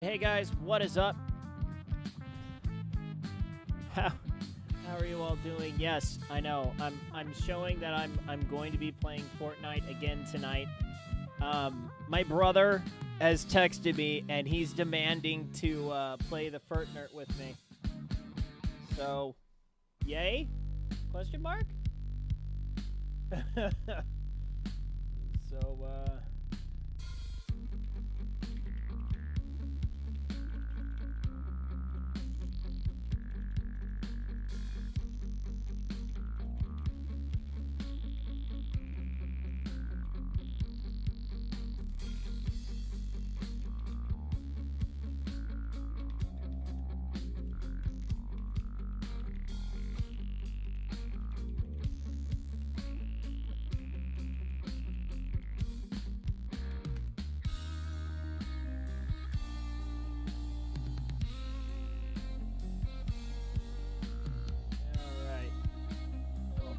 Hey guys, what is up? How are you all doing? Yes, I know. I'm showing that I'm going to be playing Fortnite again tonight. My brother has texted me and he's demanding to play the Furtnurt with me. So, yay? Question mark? So, alright. Hold on.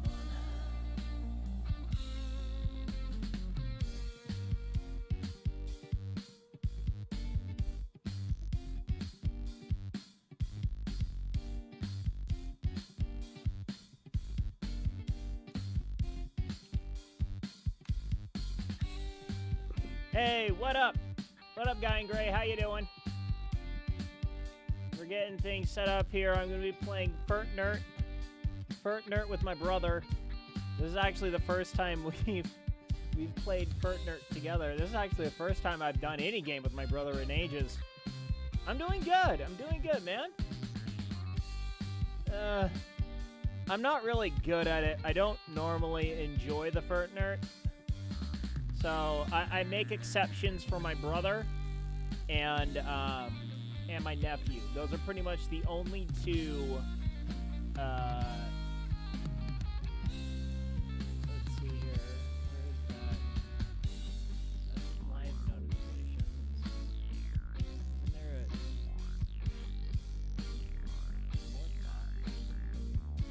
Hey, what up? What up, Guy in Gray? How you doing? We're getting things set up here. I'm going to be playing Furtnurt with my brother. This is actually the first time we've played Furtnurt together. This is actually the first time I've done any game with my brother in ages. I'm doing good. I'm doing good, man. I'm not really good at it. I don't normally enjoy the Furtnurt. So I make exceptions for my brother and my nephew. Those are pretty much the only two. Let's see here. Where's that? That's live notifications. There it is.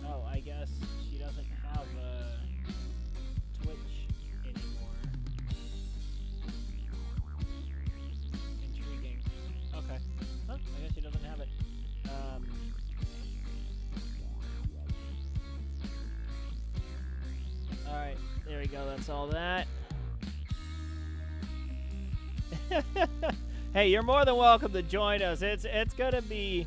Oh, I guess she doesn't have Twitch anymore. Intriguing. Okay. Huh, I guess she doesn't have it. Alright, there we go, that's all that. Hey, you're more than welcome to join us. It's gonna be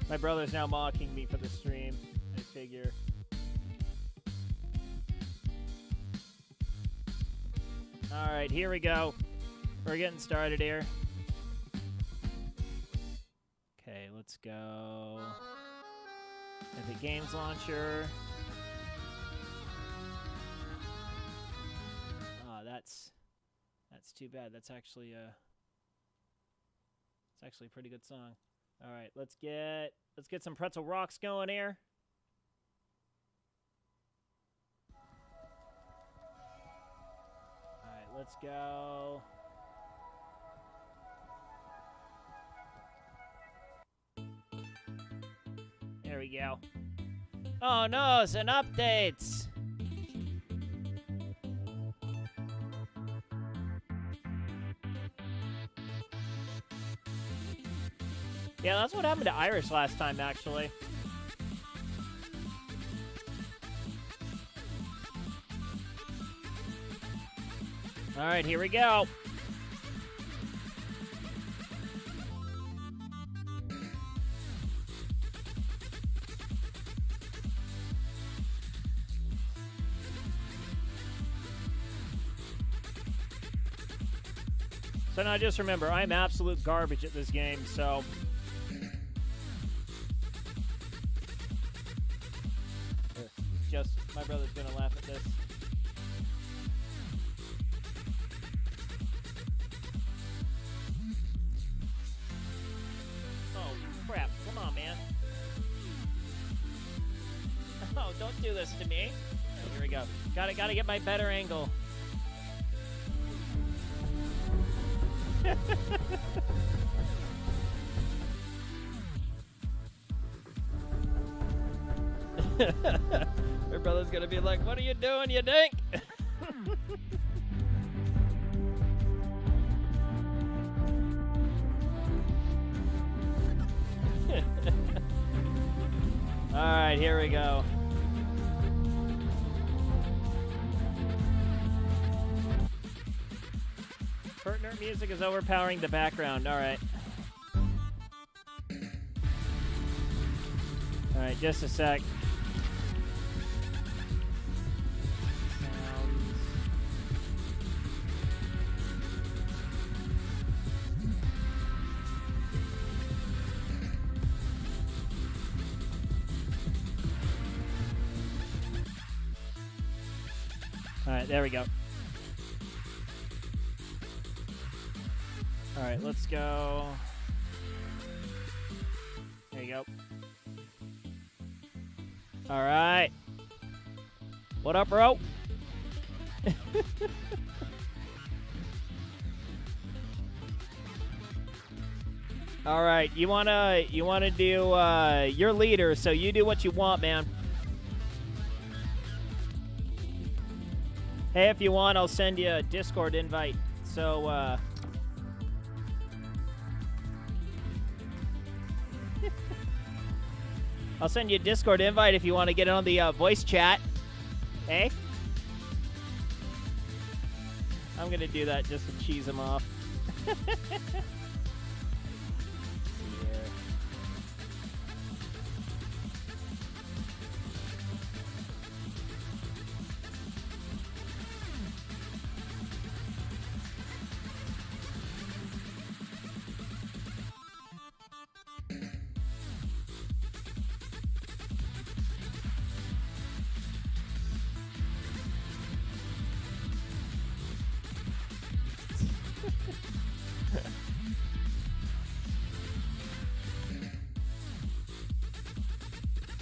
my brother's now mocking me for the stream, I figure. Alright, here we go. We're getting started here. Okay, let's go. Epic Games Launcher. Oh, that's too bad. That's actually it's actually a pretty good song. All right, let's get some Pretzel Rocks going here. All right, let's go. There we go. Oh no, it's an update. Yeah, that's what happened to Irish last time, actually. All right, here we go. So now just remember, I'm absolute garbage at this game, so... Just, my brother's gonna laugh at this. Oh, crap. Come on, man. Oh, don't do this to me. Oh, here we go. Gotta get my better angle. My brother's gonna be like, "What are you doing, you dink?" right, here we go. Furtnurt music is overpowering the background. All right. All right, just a sec. All right, there we go. All right, let's go. There you go. All right. What up, bro? All right, you wanna do your leader, so you do what you want, man. Hey, if you want, I'll send you a Discord invite. So I'll send you a Discord invite if you want to get on the voice chat. Hey? I'm going to do that just to cheese him off.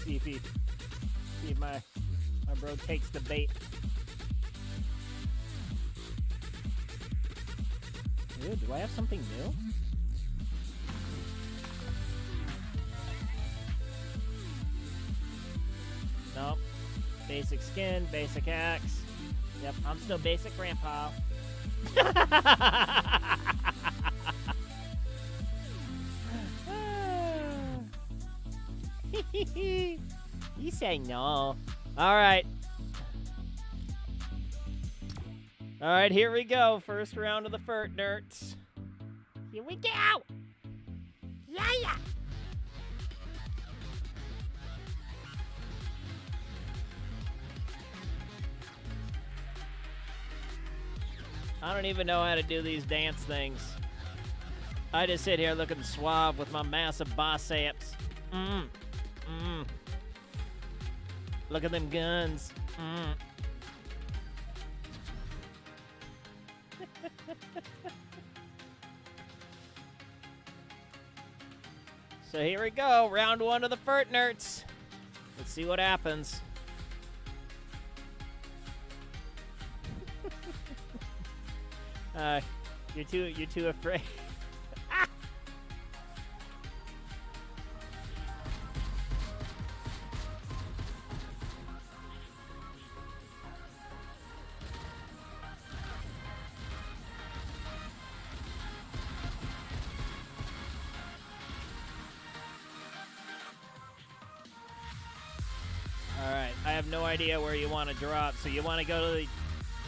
See if my bro takes the bait. Ooh, do I have something new? Nope. Basic skin, basic axe. Yep, I'm still basic grandpa. You say no. All right. All right, here we go. First round of the Furtnurts. Here we go. Yeah. I don't even know how to do these dance things. I just sit here looking suave with my massive biceps. Look at them guns. So here we go, round one of the Furtnurts. Let's see what happens. You're too afraid. Alright, I have no idea where you want to drop, so you want to go to the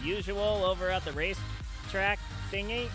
usual over at the racetrack thingy?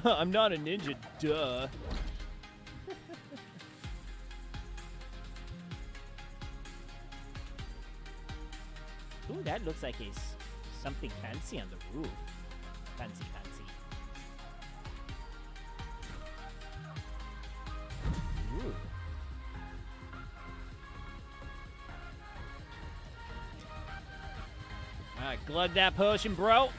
I'm not a ninja, duh. Ooh, that looks like something fancy on the roof. Fancy. Ooh. All right, glug that potion, bro.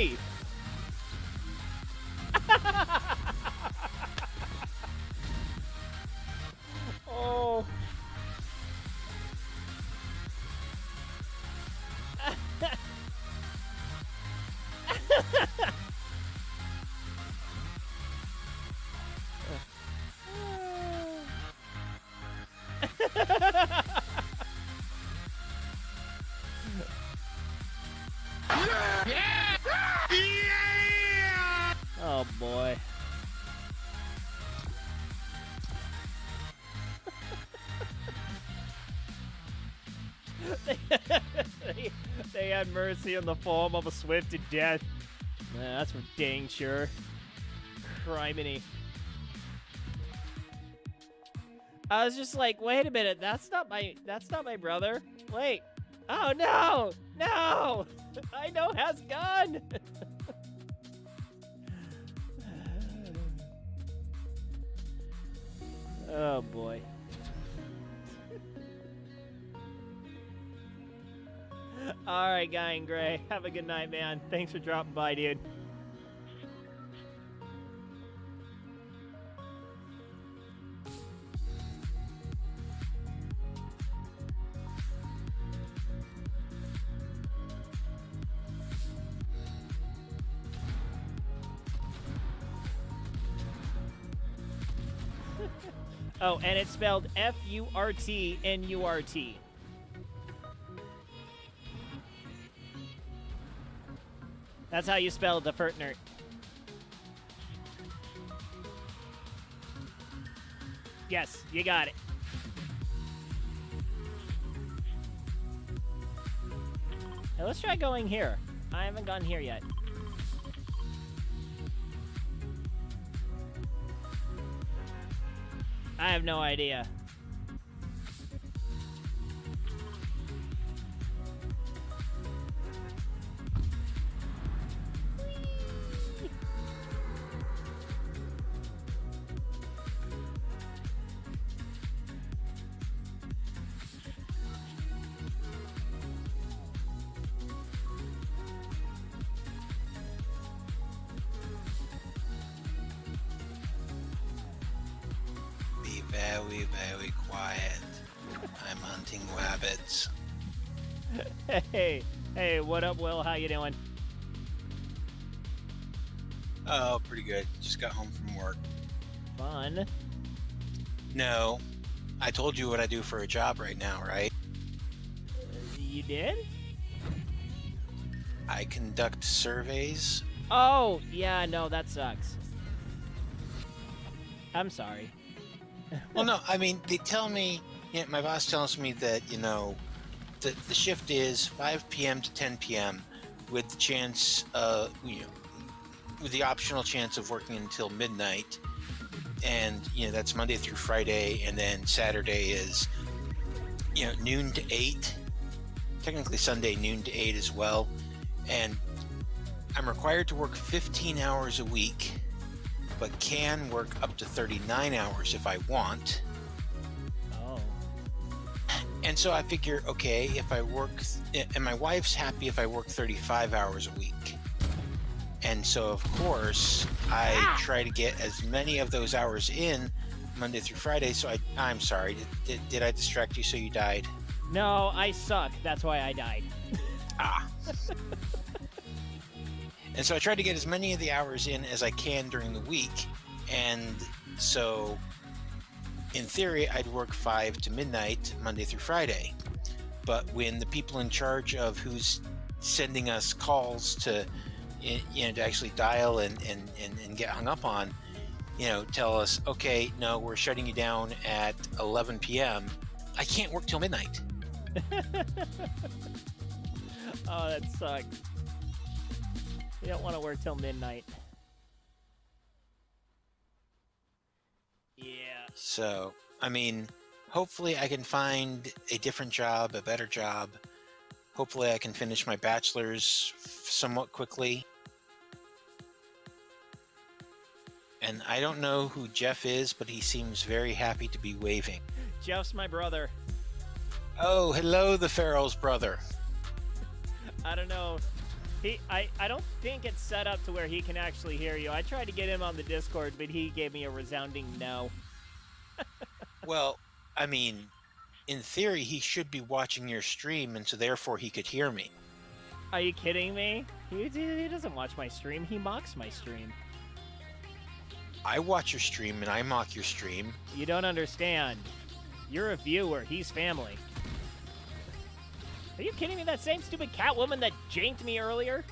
me. Oh. Oh boy. they had mercy in the form of a swift death. Yeah, that's for dang sure. Criminy. I was just like, wait a minute, that's not my brother. Wait. Oh no! No! I know has gun! Oh boy. Alright, Guy in Gray. Have a good night, man. Thanks for dropping by, dude. Oh, and it's spelled F-U-R-T-N-U-R-T. That's how you spell the Furtnurt. Yes, you got it. Now let's try going here. I haven't gone here yet. I have no idea. Very, very quiet. I'm hunting rabbits. Hey, what up, Will? How you doing? Oh, pretty good. Just got home from work. Fun. No, I told you what I do for a job right now, right? You did? I conduct surveys. Oh, yeah, no, that sucks. I'm sorry. Well, no, I mean, they tell me, my boss tells me that, the shift is 5 p.m. to 10 p.m. with the chance, with the optional chance of working until midnight. And, that's Monday through Friday. And then Saturday is, noon to 8. Technically Sunday, noon to 8 as well. And I'm required to work 15 hours a week, but can work up to 39 hours if I want. Oh. And so I figure, okay, if I work, and my wife's happy if I work 35 hours a week. And so, of course, I try to get as many of those hours in Monday through Friday. So I'm sorry, did I distract you so you died? No, I suck. That's why I died. And so I try to get as many of the hours in as I can during the week. And so, in theory, I'd work 5 to midnight, Monday through Friday. But when the people in charge of who's sending us calls to, to actually dial and get hung up on, tell us, okay, no, we're shutting you down at 11 p.m., I can't work till midnight. Oh, that sucks. You don't want to work till midnight. Yeah. So, I mean, hopefully I can find a different job, a better job. Hopefully I can finish my bachelor's somewhat quickly. And I don't know who Jeff is, but he seems very happy to be waving. Jeff's my brother. Oh, hello, the Pharaoh's brother. I don't know. I don't think it's set up to where he can actually hear you. I tried to get him on the Discord, but he gave me a resounding no. Well, I mean, in theory, he should be watching your stream, and so therefore he could hear me. Are you kidding me? He doesn't watch my stream. He mocks my stream. I watch your stream, and I mock your stream. You don't understand. You're a viewer. He's family. Are you kidding me? That same stupid Catwoman that janked me earlier?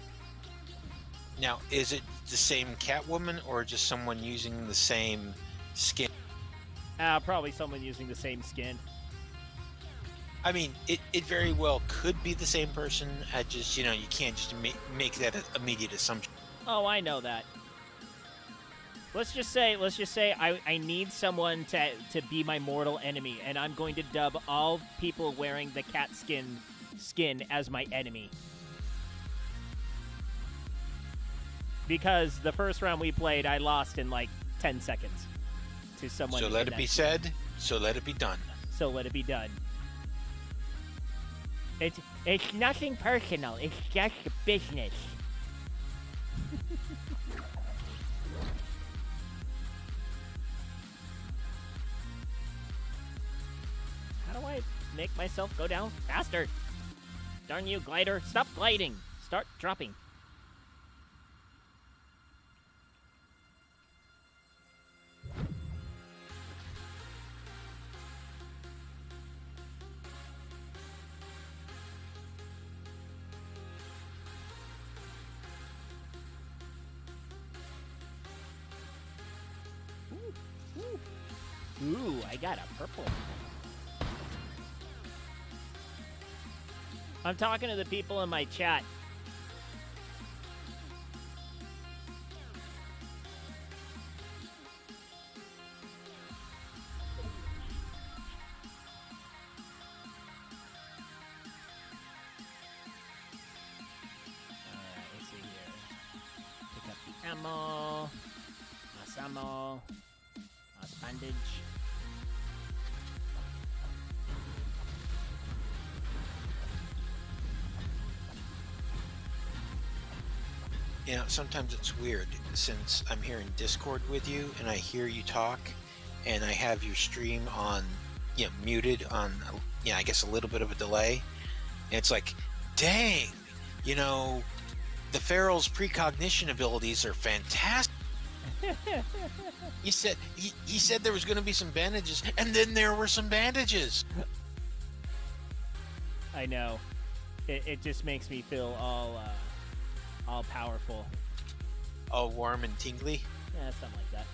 Now, is it the same Catwoman, or just someone using the same skin? Probably someone using the same skin. I mean, it very well could be the same person. I just, you can't just make that an immediate assumption. Oh, I know that. Let's just say I need someone to be my mortal enemy, and I'm going to dub all people wearing the cat skin as my enemy. Because the first round we played, I lost in like 10 seconds to someone. So let it be said, so let it be done. So let it be done. It's nothing personal. It's just business. How do I make myself go down faster? Darn you, glider. Stop gliding. Start dropping. Ooh, I got a purple. I'm talking to the people in my chat. Alright, let's see here. Pick up the ammo. Más ammo. Más bandage. Sometimes it's weird since I'm here in Discord with you and I hear you talk and I have your stream on, muted on, I guess a little bit of a delay. And it's like, dang, the Feral's precognition abilities are fantastic. He said there was going to be some bandages, and then there were some bandages. I know. It just makes me feel all powerful. All warm and tingly? Yeah, something like that.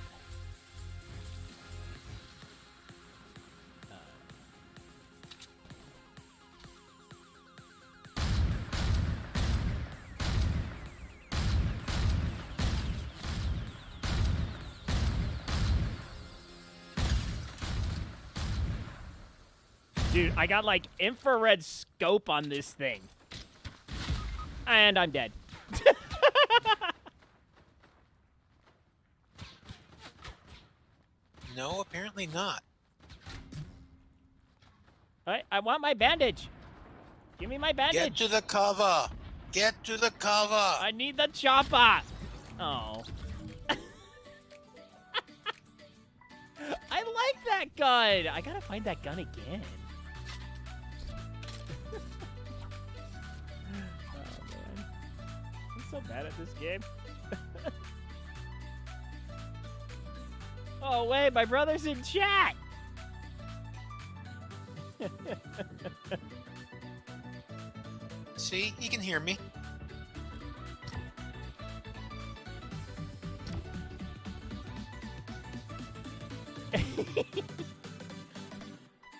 Dude, I got like infrared scope on this thing. And I'm dead. No, apparently not. I want my bandage. Give me my bandage. Get to the cover. Get to the cover. I need the chopper. Oh. I like that gun. I gotta find that gun again. Oh, man. I'm so bad at this game. Oh, wait. My brother's in chat. See? He can hear me.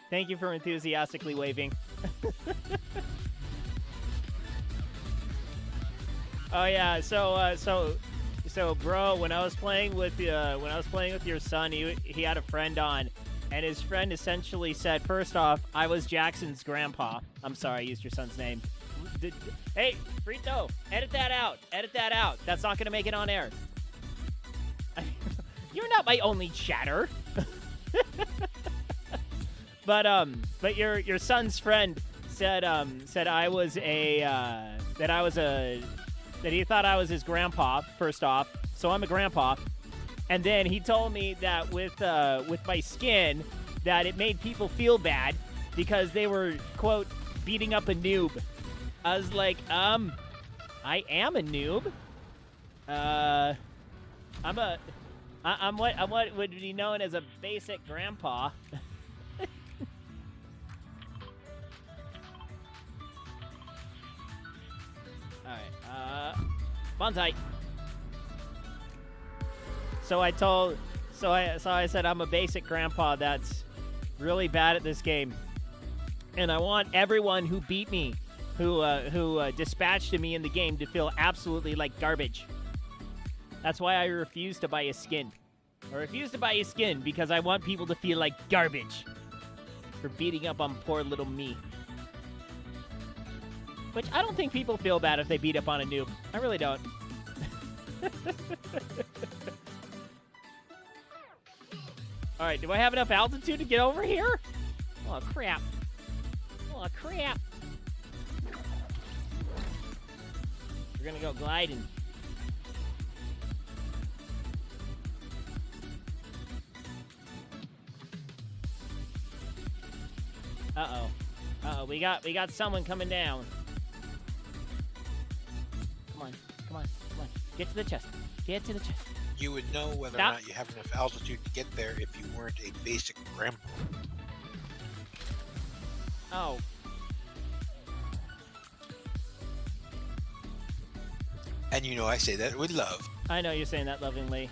Thank you for enthusiastically waving. Oh yeah, so bro, when I was playing with your son, he had a friend on, and his friend essentially said, first off, I was Jackson's grandpa. I'm sorry, I used your son's name. Hey, Frito, edit that out. Edit that out. That's not gonna make it on air. You're not my only chatter. But your son's friend said I was a that he thought I was his grandpa, first off. So I'm a grandpa. And then he told me that with my skin, that it made people feel bad because they were, quote, beating up a noob. I was like, I am a noob. I'm what would be known as a basic grandpa. Alright, Bonsai. So I said I'm a basic grandpa that's really bad at this game. And I want everyone who beat me, who dispatched me in the game to feel absolutely like garbage. That's why I refuse to buy a skin. I refuse to buy a skin because I want people to feel like garbage for beating up on poor little me. Which I don't think people feel bad if they beat up on a noob. I really don't. Alright, do I have enough altitude to get over here? Oh, crap. Oh, crap. We're gonna go gliding. Uh-oh. Uh-oh, we got someone coming down. Come on. Get to the chest. Get to the chest. You would know whether or not you have enough altitude to get there if you weren't a basic grandpa. Oh. And you know I say that with love. I know you're saying that lovingly.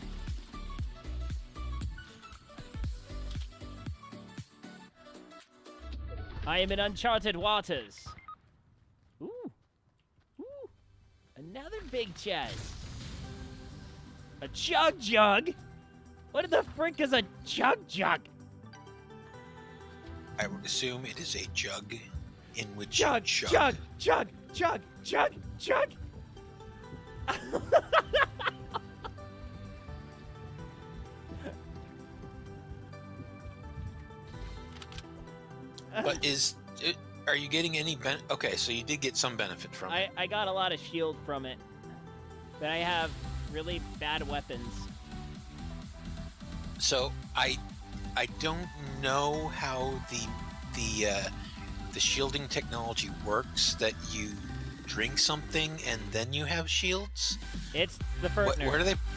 I am in uncharted waters. Ooh. Another big chest. A jug? What the frick is a jug? I would assume it is a jug in which Jug. But are you getting any okay, so you did get some benefit from it. I got a lot of shield from it. But I have really bad weapons. So I don't know how the shielding technology works, that you drink something and then you have shields. It's the Furtnurt.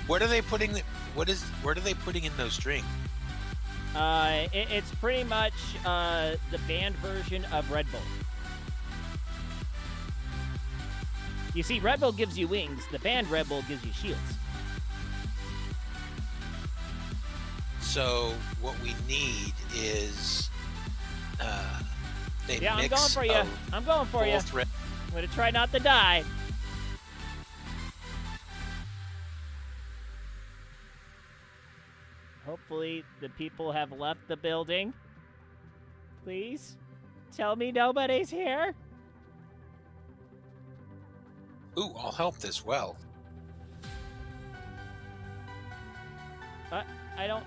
Where are they putting in those drinks? It's pretty much the banned version of Red Bull. You see, Red Bull gives you wings. The banned Red Bull gives you shields. So what we need is a yeah, I'm mix going for you. I'm going for you. I'm gonna try not to die. Hopefully the people have left the building. Please? Tell me nobody's here? Ooh, I'll help this well. I don't...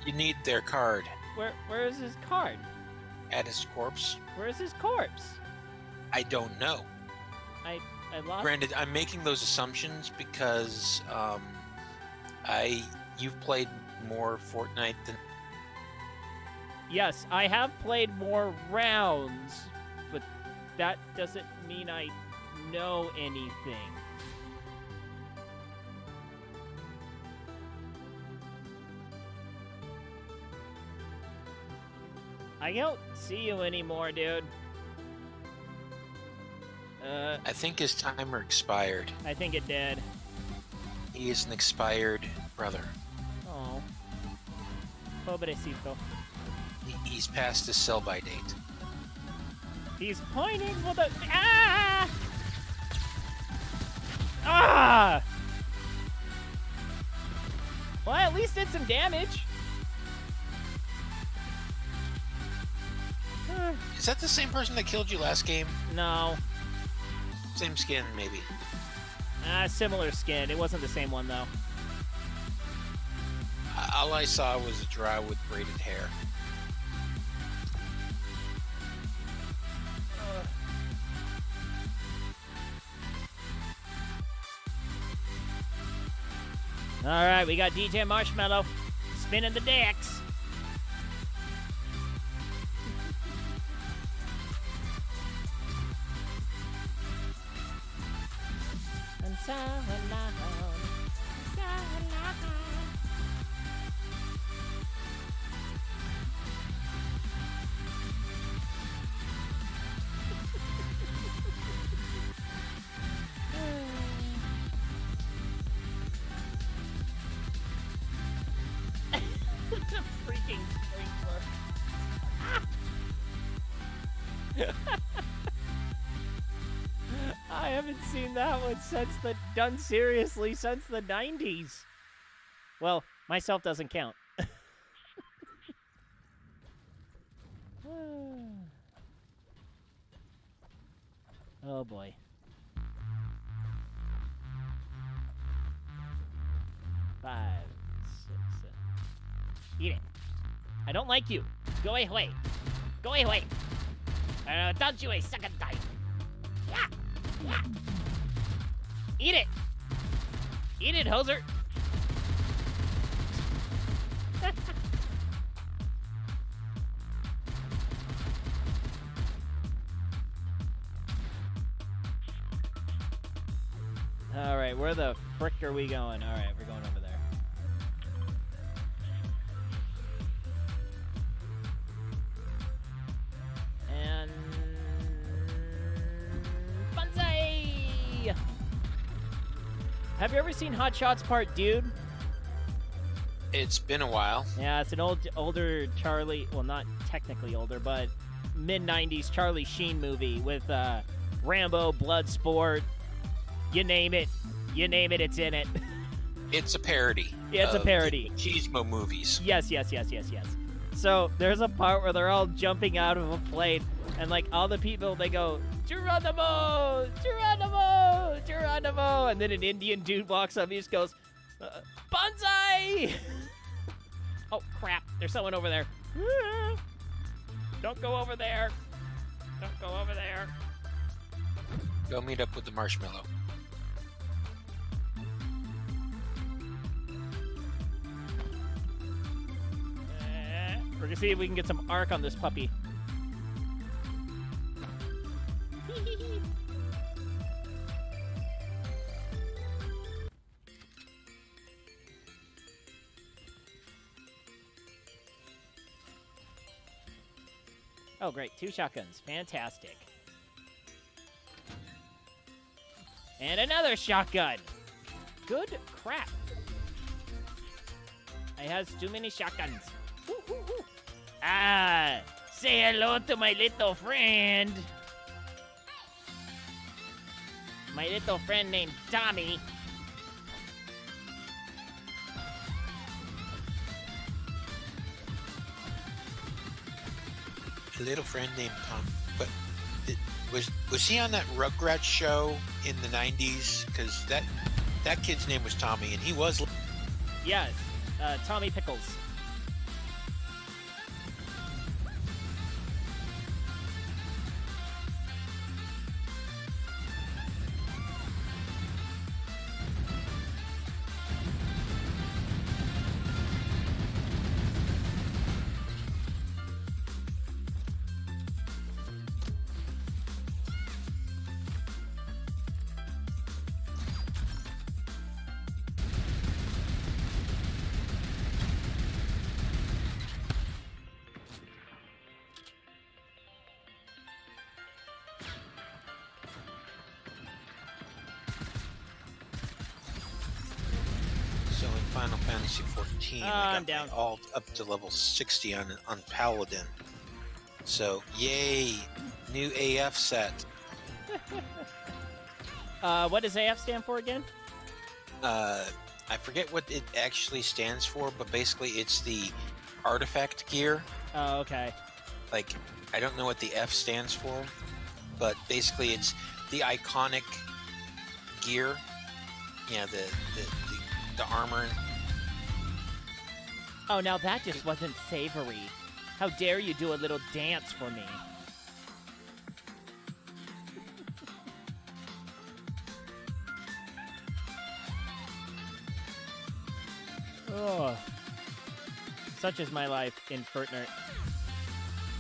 You need their card. Where is his card? At his corpse? Where is his corpse? I don't know. I lost... Granted, I'm making those assumptions because, you've played more Fortnite than... Yes, I have played more rounds, but that doesn't mean I know anything. I don't see you anymore, dude. I think his timer expired. I think it did. He is an expired brother. Oh. Pobrecito. He's past his sell-by date. He's pointing with a... Ah! Ah! Well, I at least did some damage. Is that the same person that killed you last game? No. Same skin, maybe. Similar skin. It wasn't the same one, though. All I saw was a drow with braided hair. All right, we got DJ Marshmallow spinning the decks. And so alone, so alone. The freaking sprinkler. I haven't seen that one done seriously since the 90s. Well, myself doesn't count. Oh boy. Five, 6, 7. Eat it. I don't like you. Go away. Go away. Don't you a second time. Yeah. Yeah. Eat it. Eat it, hoser. All right, where the frick are we going? All right, we're going over there. And Banzai! Have you ever seen Hot Shots Part Dude? It's been a while. Yeah, it's an older Charlie, well, not technically older, but mid-90s Charlie Sheen movie with Rambo, Bloodsport, you name it, it's in it. It's a parody. Yeah, it's a parody. Machismo movies. Yes. So there's a part where they're all jumping out of a plane, and like all the people, they go, Geronimo, Geronimo, Geronimo, and then an Indian dude walks up, he just goes, Banzai! Oh crap, there's someone over there. Don't go over there. Don't go over there. Go meet up with the marshmallow. We're gonna see if we can get some arc on this puppy. Oh, great. 2 shotguns. Fantastic. And another shotgun. Good crap. I has too many shotguns. Woo, woo, woo. Ah, say hello to my little friend. My little friend named Tommy. A little friend named Tom. But was he on that Rugrats show in the 90s? Because that kid's name was Tommy, and he was... Yes, Tommy Pickles. So in Final Fantasy 14, I I'm got down. my alt up to level 60 on Paladin. So, yay! New AF set. What does AF stand for again? I forget what it actually stands for, but basically it's the artifact gear. Oh, okay. Like, I don't know what the F stands for, but basically it's the iconic gear. Yeah, the armor. Oh, now that just wasn't savory. How dare you do a little dance for me? Oh. Such is my life in Furtnurt.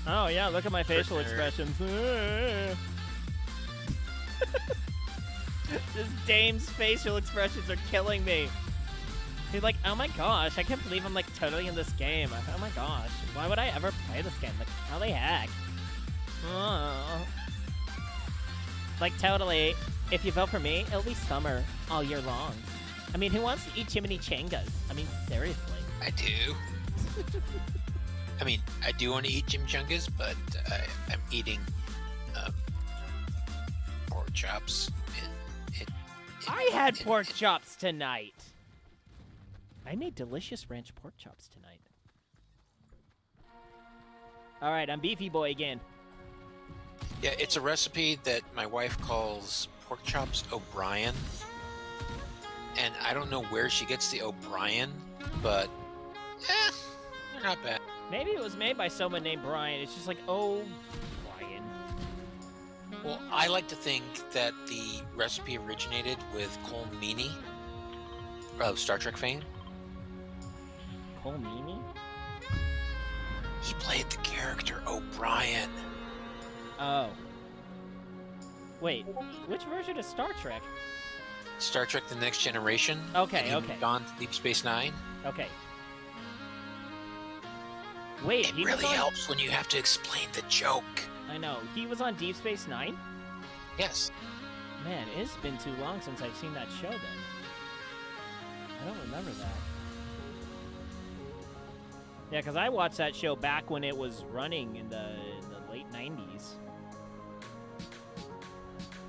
Oh, yeah, look at my facial expressions. This dame's facial expressions are killing me. He's like, oh my gosh, I can't believe I'm like totally in this game. Oh my gosh, why would I ever play this game? Like, how the heck? Oh. Like, totally, if you vote for me, it'll be summer all year long. I mean, who wants to eat chimichangas? I mean, seriously. I do. I mean, I do want to eat chimichangas, but I'm eating pork chops. I had pork chops tonight. I made delicious ranch pork chops tonight. All right, I'm Beefy Boy again. Yeah, it's a recipe that my wife calls pork chops O'Brien. And I don't know where she gets the O'Brien, but they're not bad. Maybe it was made by someone named Brian. It's just like, oh, Brian. Well, I like to think that the recipe originated with Cole Meany of Star Trek fame. Cole Meany? He played the character O'Brien. Oh. Wait, which version of Star Trek? Star Trek The Next Generation. Okay, and okay. Gone to Deep Space Nine. Okay. Wait, it really helps when you have to explain the joke. I know. He was on Deep Space Nine? Yes. Man, it's been too long since I've seen that show then. I don't remember that. Yeah, because I watched that show back when it was running in the late 90s.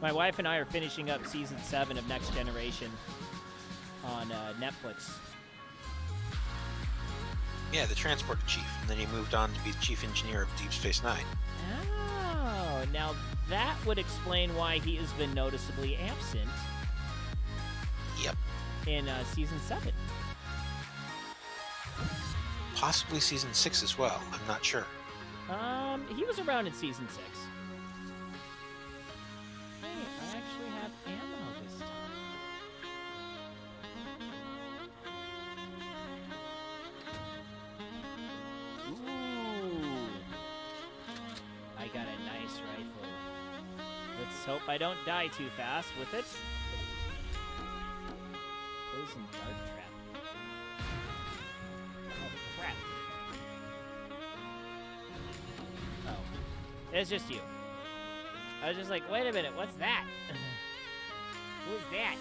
My wife and I are finishing up Season 7 of Next Generation on Netflix. Yeah, the transporter chief, and then he moved on to be the chief engineer of Deep Space Nine. Oh, now that would explain why he has been noticeably absent. Yep. In Season 7. Possibly Season 6 as well. I'm not sure. He was around in Season 6. Hey, I actually have ammo this time. Ooh. I got a nice rifle. Let's hope I don't die too fast with it. Poison dart trap. Oh, crap. Oh. It's just you. I was just like, wait a minute, what's that? Who's that?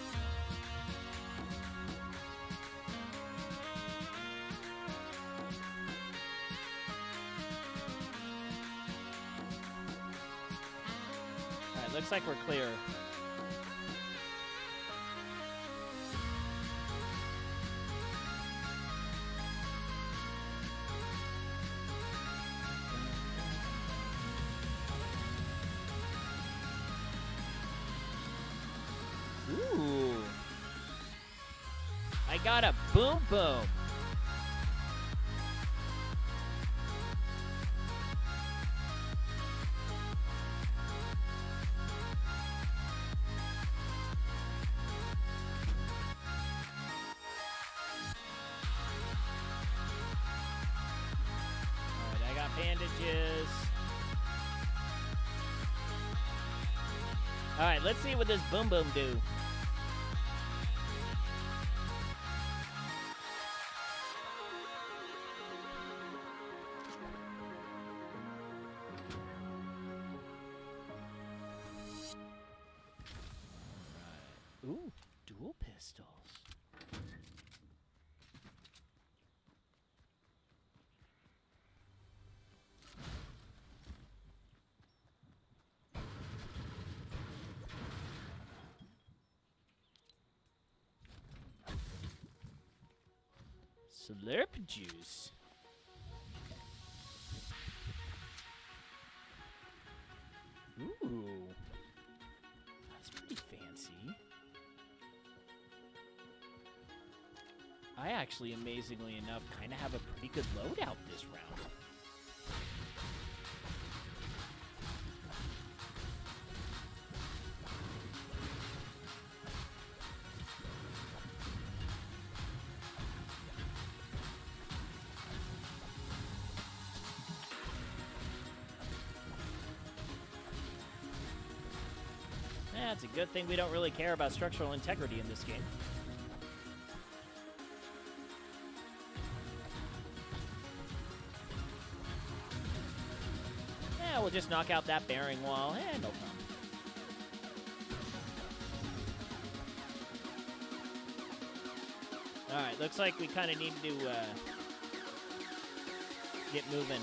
Alright, looks like we're clear. Ooh. I got a boom boom. Alright, I got bandages. Alright, let's see what this boom boom do. Ooh, dual pistols. Slurp juice. Ooh. That's pretty fancy. I actually, amazingly enough, kind of have a pretty good loadout this round. it's a good thing we don't really care about structural integrity in this game. Yeah, we'll just knock out that bearing wall. No problem. Alright, looks like we kind of need to get moving.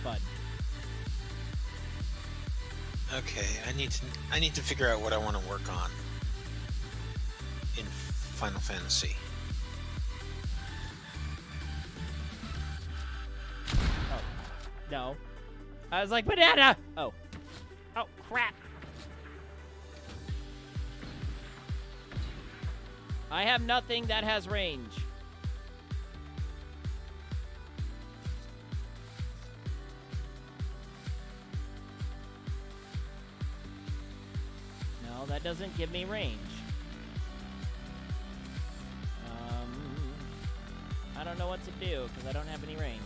button. Okay, I need to figure out what I want to work on in Final Fantasy. Oh, no. I was like, banana! Oh. Oh, crap. I have nothing that has range. No, that doesn't give me range. I don't know what to do because I don't have any range.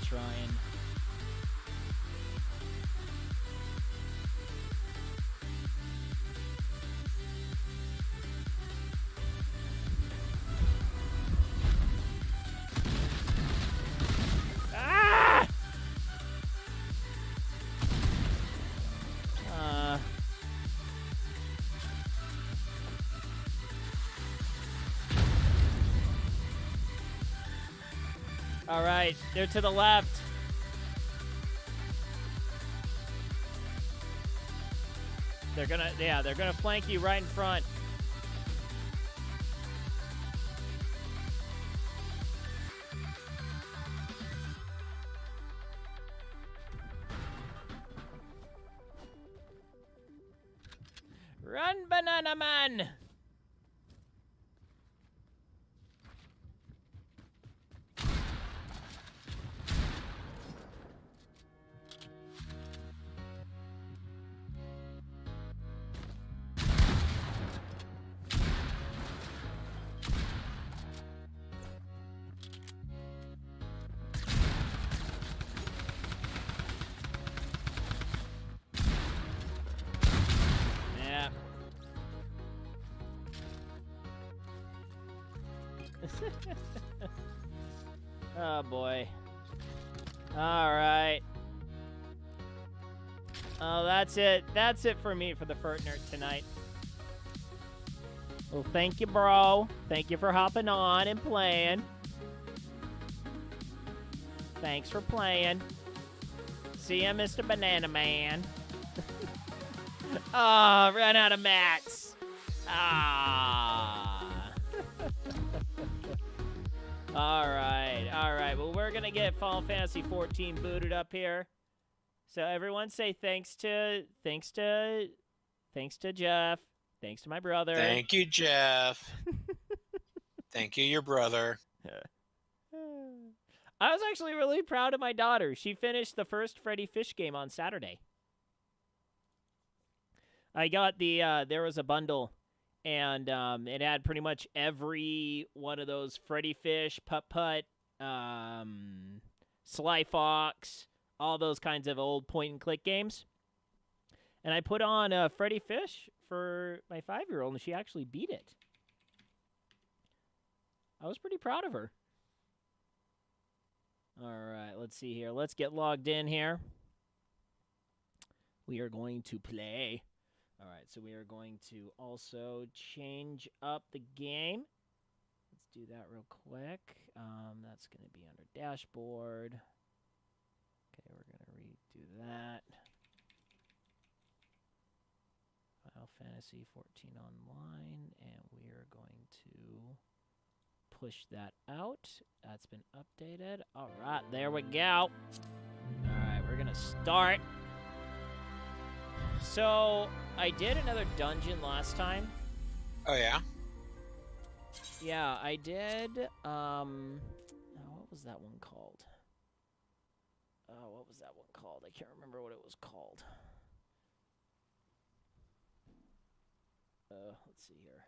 Try and all right, they're to the left. They're gonna flank you right in front. Run, Banana Man! Yeah. Oh boy. Alright. Oh, that's it. That's it for me for the Furtnurt tonight. Well, thank you, bro. Thank you for hopping on and playing. Thanks for playing. See ya, Mr. Banana Man. Oh, ran out of mats. Ah. All right. Well, we're gonna get Final Fantasy 14 booted up here. So everyone say thanks to Jeff. Thanks to my brother. Thank you, Jeff. Thank you, your brother. I was actually really proud of my daughter. She finished the first Freddy Fish game on Saturday. I got there was a bundle, and it had pretty much every one of those Freddy Fish, Putt-Putt, Sly Fox, all those kinds of old point-and-click games. And I put on Freddy Fish for my 5-year-old, and she actually beat it. I was pretty proud of her. All right, let's see here. Let's get logged in here. We are going to play. All right, so we are going to also change up the game. Let's do that real quick. That's going to be under dashboard. Okay, we're going to redo that. Final Fantasy 14 Online, and we are going to push that out. That's been updated. All right, there we go. All right, we're going to start. So I did another dungeon last time. Oh yeah. Yeah, I did. What was that one called? What was that one called? I can't remember what it was called. Let's see here.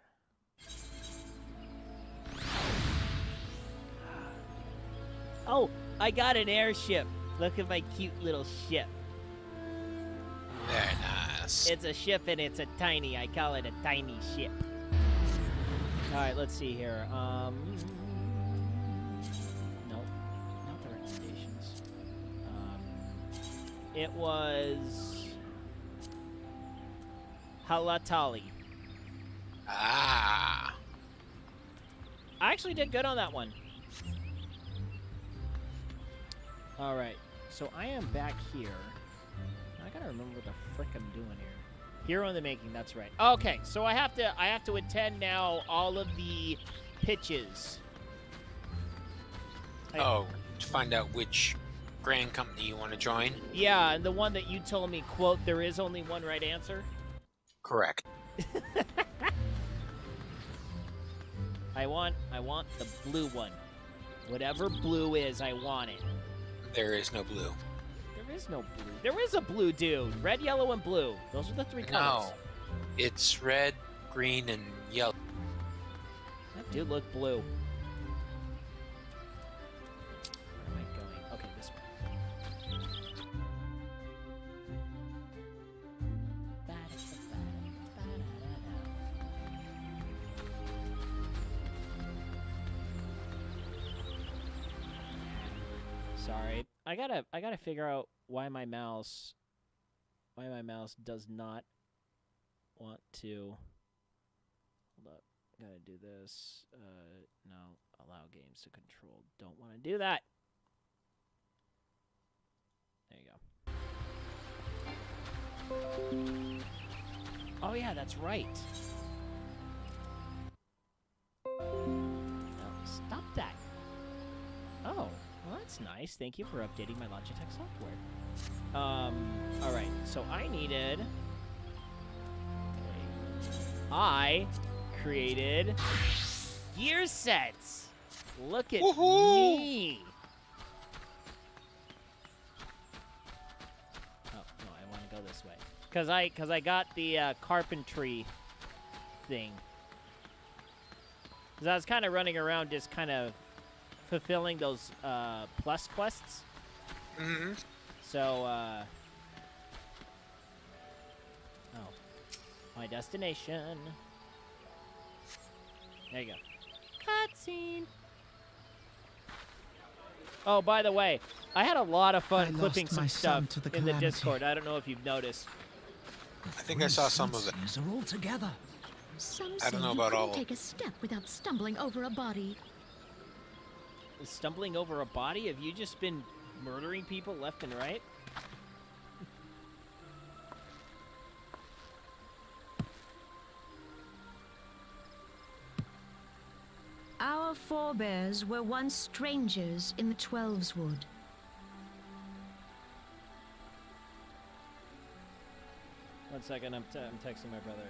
Oh, I got an airship. Look at my cute little ship. Very nice. It's a ship and it's a tiny. I call it a tiny ship. All right, let's see here. Nope, not the recommendations. It was Halatali. Ah. I actually did good on that one. All right, so I am back here. I gotta remember what the frick I'm doing here. Hero in the making, that's right. Okay, so I have to attend now all of the pitches. To find out which grand company you want to join. Yeah, and the one that you told me, quote, there is only one right answer. Correct. I want the blue one. Whatever blue is, I want it. There is no blue. There is no blue. There is a blue, dude. Red, yellow, and blue. Those are the three colors. No. It's red, green, and yellow. That dude look blue. Where am I going? Okay, this way. Sorry. I gotta figure out why my mouse does not want to. Hold up. Gotta do this. No. Allow games to control. Don't want to do that. There you go. Oh yeah, that's right. No, stop that. Oh. Well, that's nice. Thank you for updating my Logitech software. All right. So I needed. I created gear sets. Look at me. Oh no, I want to go this way because I got the carpentry thing. Because I was kind of running around just kind of fulfilling those plus quests. Mm-hmm. So, oh, my destination. There you go. Cutscene. Oh, by the way, I had a lot of fun clipping some stuff in the Discord. I don't know if you've noticed. I think I saw some of it. Are all together. Some I don't know say about you all couldn't of take a step without stumbling over a body. Stumbling over a body? Have you just been murdering people left and right? Our forebears were once strangers in the Twelveswood. One second, I'm texting my brother.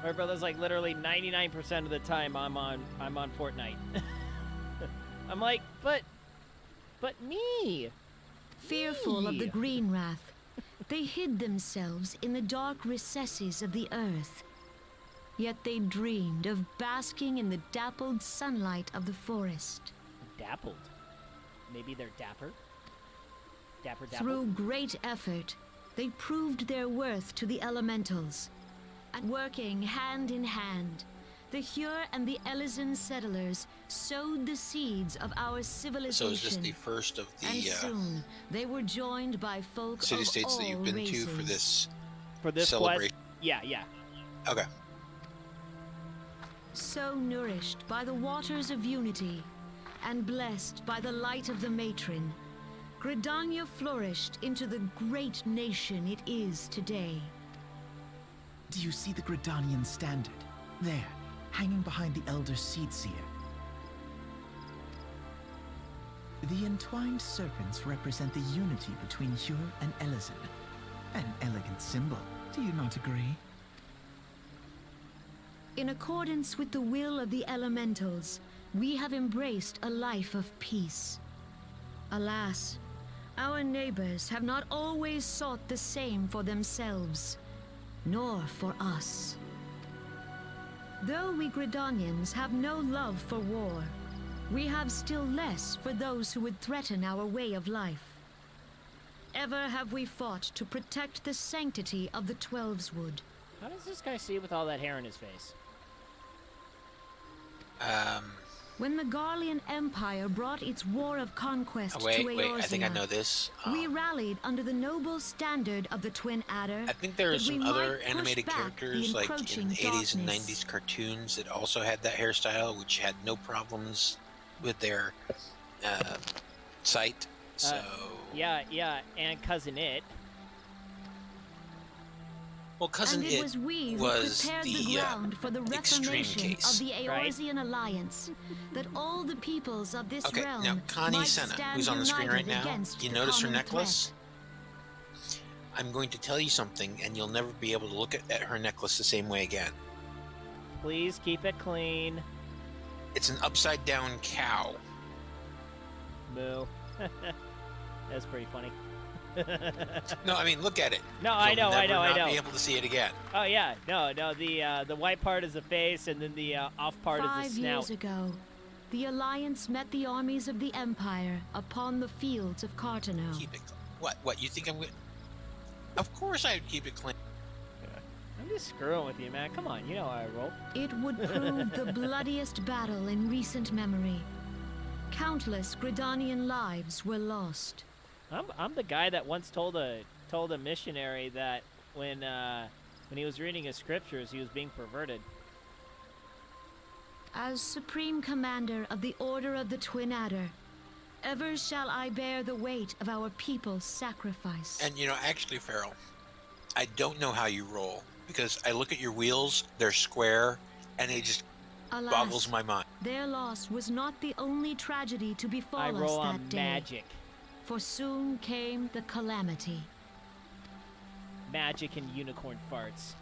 My brother's like literally 99% of the time I'm on Fortnite. I'm like, but me. Fearful of the Green Wrath, they hid themselves in the dark recesses of the earth. Yet they dreamed of basking in the dappled sunlight of the forest. Dappled. maybe they're dapper. Dapper. Through great effort, they proved their worth to the elementals. And working hand in hand, the Hyur and the Elysian settlers sowed the seeds of our civilization. So is this the first of the and soon they were joined by folk city-states of that you've all been races. to for this quest? celebration? Yeah. Okay. So nourished by the waters of unity and blessed by the light of the matron, Gridania flourished into the great nation it is today. Do you see the Gridanian standard? There, hanging behind the Elder Seedseer. The entwined serpents represent the unity between Hyur and Elysian. An elegant symbol, do you not agree? In accordance with the will of the elementals, we have embraced a life of peace. Alas, our neighbors have not always sought the same for themselves, nor for us. Though we Gridanians have no love for war, we have still less for those who would threaten our way of life. Ever have we fought to protect the sanctity of the Twelveswood. How does this guy see with all that hair in his face? When the Garlean Empire brought its war of conquest to Eorzea, I think I know this. we rallied under the noble standard of the Twin Adder. I think there are some other animated back characters, the like in encroaching the 80s and darkness. 90s cartoons, that also had that hairstyle, which had no problems with their sight. So Yeah, and Cousin It. well, Cousin And it was we who was prepared the the ground for the extreme reformation case. of the Eorzean Alliance, that all the peoples of this Okay, realm now Connie might Senna, stand who's on the screen right united now, against you the notice her common necklace? I'm going to tell you something, and you'll never be able to look at her necklace the same way again. Please keep it clean. It's an upside-down cow. Moo. That's pretty funny. No, I mean, look at it. No, I know. You'll never not be able to see it again. Oh yeah, no. The white part is the face, and then the off part is the 5 snout. years ago, the Alliance met the armies of the Empire upon the fields of Cartano. Keep it. What? You think I'm going? Of course, I'd keep it clean. I'm just screwing with you, man. Come on, you know how I roll. It would prove the bloodiest battle in recent memory. Countless Gridanian lives were lost. I'm the guy that once told a missionary that when he was reading his scriptures, he was being perverted. As Supreme Commander of the Order of the Twin Adder, ever shall I bear the weight of our people's sacrifice. And actually, Farrell, I don't know how you roll because I look at your wheels; they're square, and it just Alas, boggles my mind. their loss was not the only tragedy to befall I us roll that on day. magic. For soon came the calamity. Magic and unicorn farts.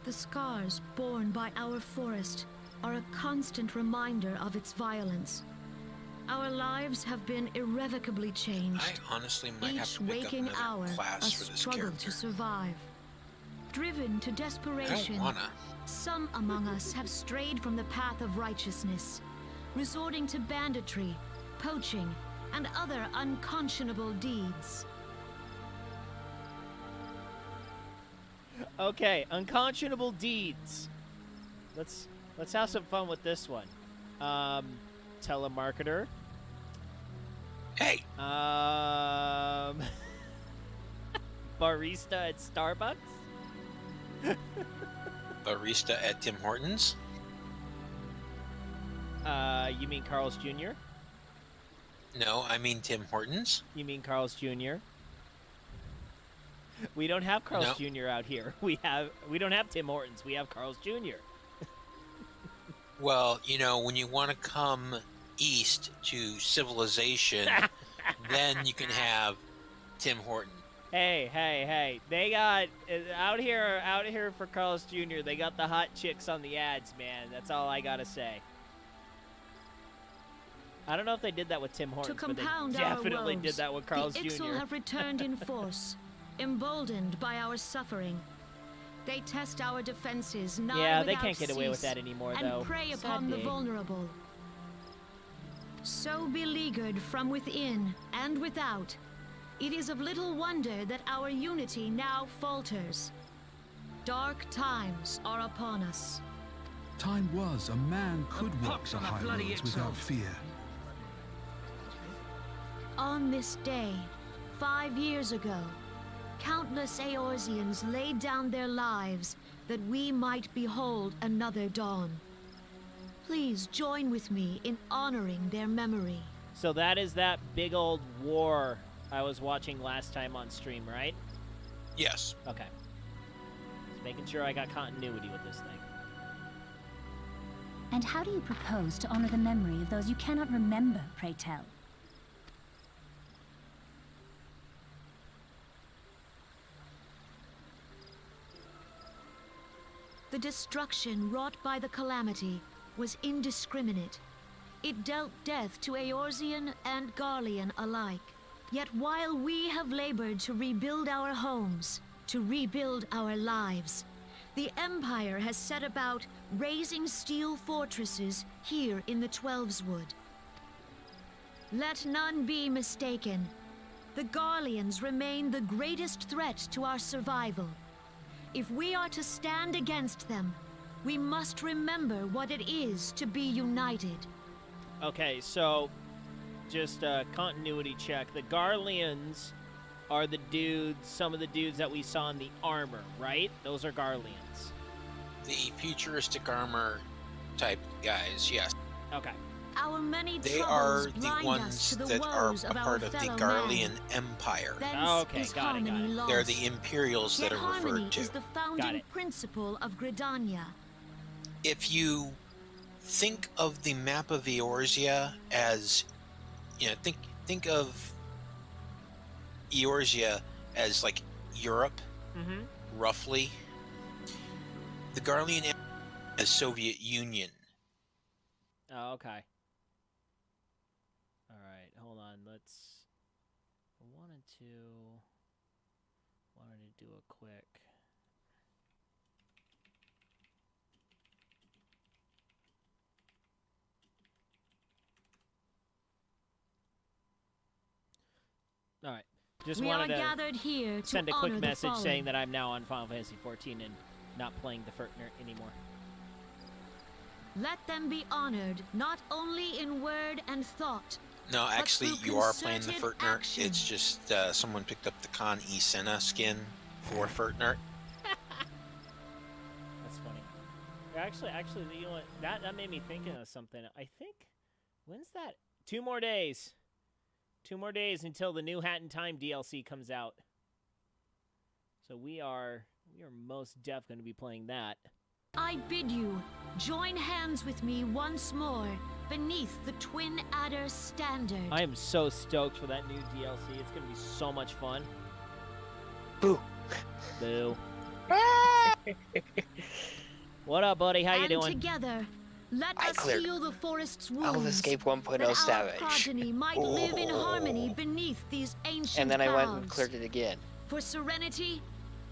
The scars borne by our forest are a constant reminder of its violence. Our lives have been irrevocably changed. I honestly might have Each to pick up waking another hour, a class for this struggle character. to survive. Driven to I desperation, don't wanna. some among us have strayed from the path of righteousness, resorting to banditry, poaching, and other unconscionable deeds. Okay, unconscionable deeds. Let's have some fun with this one. Telemarketer. Hey, Barista at Starbucks. barista at Tim Hortons. You mean Carl's Jr.? No, I mean Tim Hortons. You mean Carl's Jr.? We don't have Carl's Jr. out here. We don't have Tim Hortons. We have Carl's Jr. Well, when you want to come east to civilization, then you can have Tim Horton. Hey! They got out here for Carl's Jr. They got the hot chicks on the ads, man. That's all I gotta say. I don't know if they did that with Tim Hortons, but they definitely did that with Carl's the Jr. Ixal have returned in force, emboldened by our suffering. They test our defenses, Yeah, they can't get away with that anymore, and though. prey Sad upon the day. vulnerable. So beleaguered from within and without, it is of little wonder that our unity now falters. Dark times are upon us. Time was a man could walk pox the on the high bloody roads Ixo. without fear. On this day, 5 years ago, countless Eorzeans laid down their lives that we might behold another dawn. Please join with me in honoring their memory. So that is that big old war I was watching last time on stream, right? Yes. Okay. Just making sure I got continuity with this thing. And how do you propose to honor the memory of those you cannot remember, pray tell? The destruction wrought by the calamity was indiscriminate. It dealt death to Eorzean and Garlean alike. Yet while we have labored to rebuild our homes, to rebuild our lives, the Empire has set about raising steel fortresses here in the Twelveswood. Let none be mistaken. The Garleans remain the greatest threat to our survival. If we are to stand against them, we must remember what it is to be united. Okay, so just a continuity check. The Garleans are the dudes, some of the dudes that we saw in the armor, right? Those are Garleans. The futuristic armor type guys, yes. Okay. Our many They troubles are the blind us ones to the that are woes a of our part of the fellow Garlean man. Empire. Thence Okay, is got it, got harmony it. lost. They're the Imperials that Yet are harmony referred to. is the Got founding it. principle of Gridania. If you think of the map of Eorzea as, think of Eorzea as like Europe, Mm-hmm. roughly. The Garlean Empire as Soviet Union. Oh, okay. All right, hold on. I wanted to do a quick. All right. Just We are wanted to gathered here to send a honor quick the message fallen. saying that I'm now on Final Fantasy 14 and not playing the Furtnurt anymore. Let them be honored, not only in word and thought. No, actually, through you are playing the concerted Furtnurt. action. It's just someone picked up the Khan E. Senna skin for Furtnurt. That's funny. Actually, you know what? That made me thinking of something. I think, when's that? 2 more days. 2 more days until the new Hat in Time DLC comes out. So we are most def going to be playing that. I bid you, join hands with me once more beneath the Twin Adder standard. I am so stoked for that new DLC. It's going to be so much fun. Boo. Boo. What up, buddy? How you and doing? together, let I us cleared heal the forest's I'll wounds, escape that 1.0 our Savage. progeny might live in harmony beneath these ancient And then I went and bounds. cleared it again. For serenity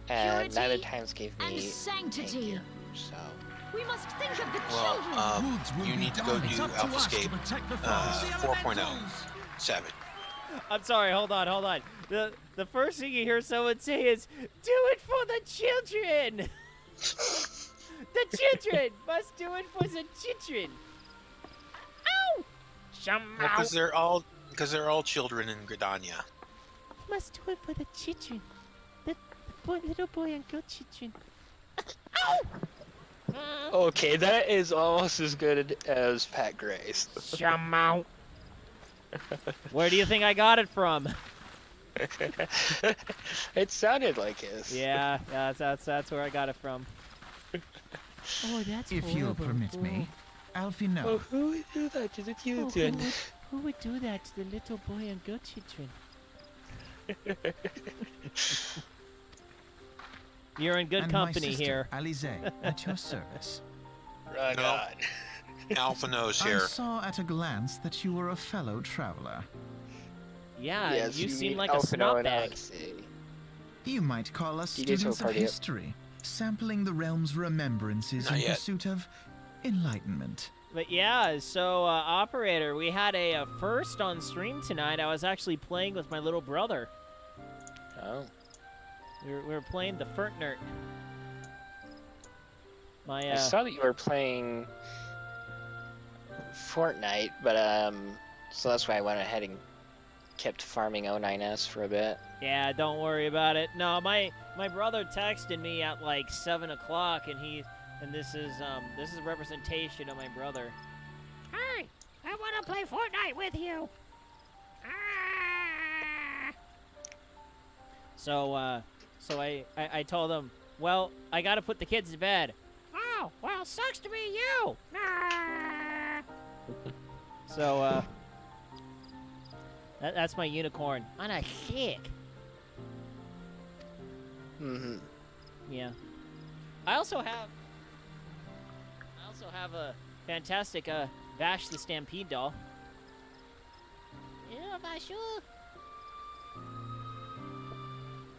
And Purity neither times gave and me sanctity. gear, so We must think of the Well, children. Woods will you be need to go guarded. do It's up to us to Alphascape protect the forest. 4.0. Savage. I'm sorry, hold on. The first thing you hear someone say is, "Do it for the children!" The children must do it for the children. Ow! Because they're all children in Gridania. Must do it for the children. The little boy and girl children. okay, that is almost as good as Pat Gray's. Shamow. Where do you think I got it from? It sounded like his. Yeah, that's where I got it from. Oh, that's If you'll permit me, Alfie, no. Oh, who would do that to the children? Who would do that to the little boy and girl children? You're in good And company my sister, here. Alize, at your service. Right No. on. Alpha knows I here. saw at a glance that you were a fellow traveler. Yeah, Yes, you seem mean like a Alphino and snotbag. Odyssey. You might call us You get to a students of party. history, sampling the realm's remembrances Not in yet. pursuit of enlightenment. But yeah, so operator, we had a first on stream tonight. I was actually playing with my little brother. Oh. We were playing the Furtnurt. I saw that you were playing Fortnite, but so that's why I went ahead and kept farming 09S for a bit. Yeah, don't worry about it. No, my brother texted me at like 7 o'clock, and this is representation of my brother. Hey, I want to play Fortnite with you. Ah! So I told him, well, I gotta put the kids to bed. Oh, well, sucks to be you. Ah! So that's my unicorn on a stick. Mm-hmm. Yeah. I also have a fantastic Vash the Stampede doll. Yeah, Vashu.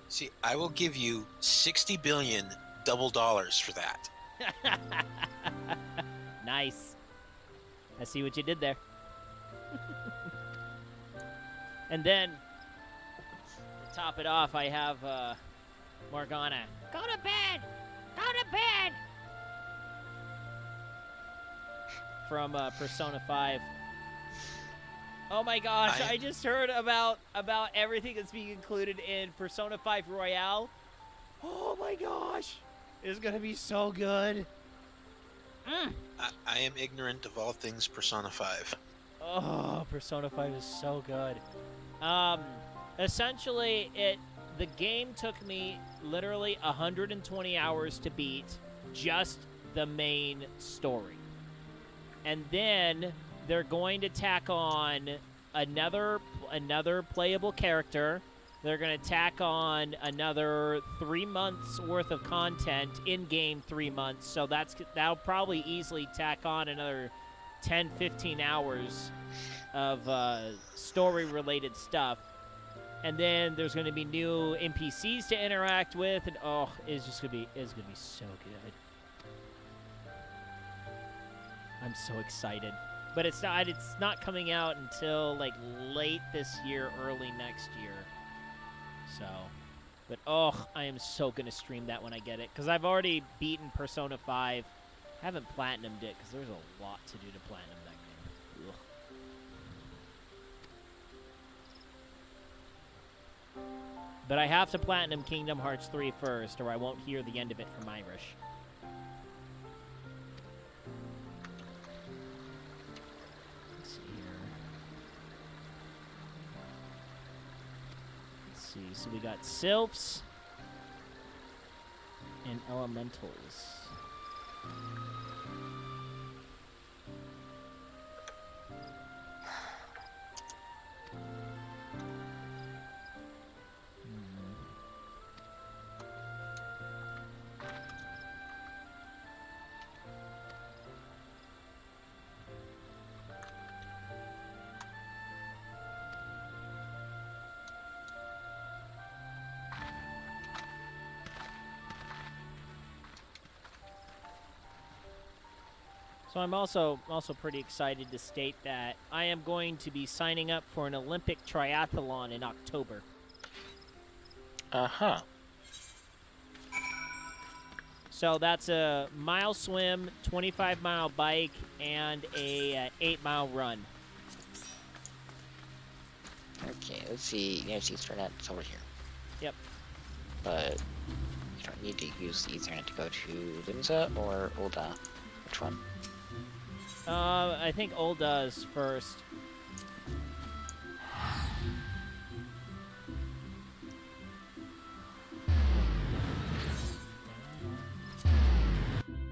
See, I will give you 60 billion double dollars for that. Nice. I see what you did there. And then, to top it off, I have Morgana. Go to bed. Go to bed. From Persona 5. Oh my gosh, I just heard about everything that's being included in Persona 5 Royale. Oh my gosh. It's going to be so good. I am ignorant of all things Persona 5. Oh, Persona 5 is so good. Essentially, the game took me literally 120 hours to beat just the main story. And then they're going to tack on another playable character. They're going to tack on another 3 months worth of content in-game 3 months. So that'll probably easily tack on another 10, 15 hours of story-related stuff. And then there's going to be new NPCs to interact with, and it's gonna be so good. I'm so excited. But it's not coming out until like late this year, early next year. So, but I am so gonna stream that when I get it, because I've already beaten Persona 5. I haven't platinumed it because there's a lot to do to platinum that game. Ugh. But I have to platinum Kingdom Hearts 3 first, or I won't hear the end of it from Irish. Let's see here. Let's see. So we got Sylphs and Elementals. So I'm also pretty excited to state that I am going to be signing up for an Olympic triathlon in October. Uh-huh. So that's a mile swim, 25-mile bike, and a 8-mile run. Okay, let's see. There's Ethernet. It's over here. Yep. But you don't need to use the Ethernet to go to Linza or Ulda. Which one? I think Ulda's first.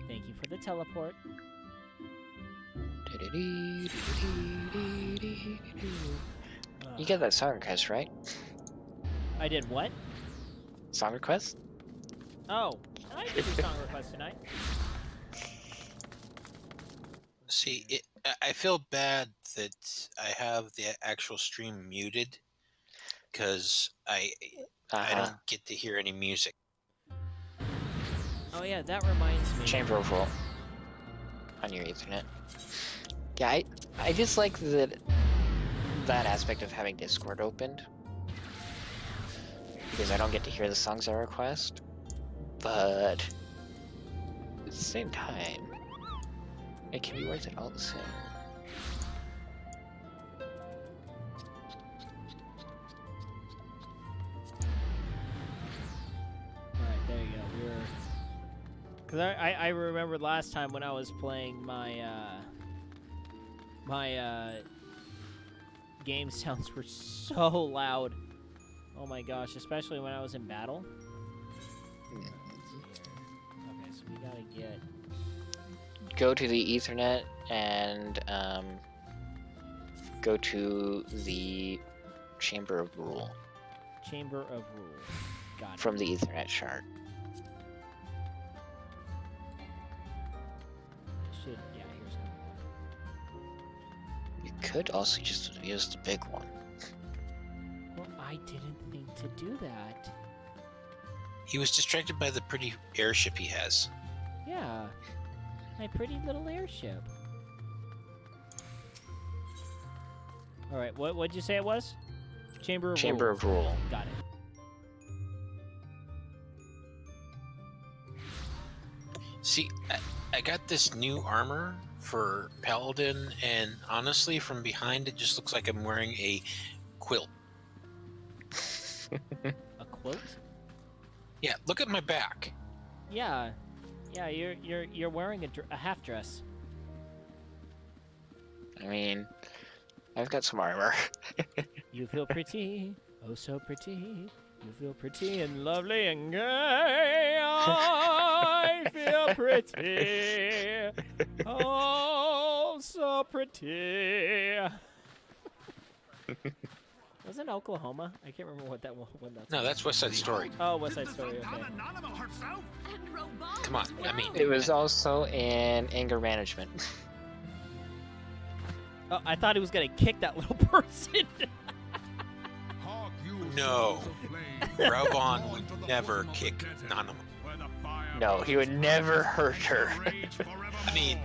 Thank you for the teleport. You get that song request, right? I did what? Song request? Oh, I did a song request tonight. See, I feel bad that I have the actual stream muted because I don't get to hear any music. Oh yeah, that reminds me. Chamber of Roll. on your Ethernet. Yeah, I just like that aspect of having Discord opened, because I don't get to hear the songs I request, but at the same time, it can be worth it all the same. Alright, there you go. Because I remembered last time when I was playing my game sounds were so loud. Oh my gosh, especially when I was in battle. Let's see here. Okay, so we gotta get... Go to the Ethernet and go to the Chamber of Rule. Chamber of Rule. Got it. From the Ethernet chart. Yeah, here's one. You could also just use the big one. Well, I didn't think to do that. He was distracted by the pretty airship he has. Yeah. My pretty little airship. Alright, what'd you say it was? Chamber of Chamber Rule. of Rule. Got it. See, I got this new armor for Paladin, and honestly, from behind, it just looks like I'm wearing a quilt. A quilt? Yeah, look at my back. Yeah. Yeah, you're wearing a half dress. I mean, I've got some armor. You feel pretty, oh so pretty. You feel pretty and lovely and gay. I feel pretty, oh so pretty. Wasn't Oklahoma? I can't remember what that one. No, that's West Side Story. Oh, West Side Story. Okay. Come on, I mean, It was also in anger management. Oh, I thought he was gonna kick that little person. no. Raubon would never kick Nanama. No, he would never hurt her. I mean,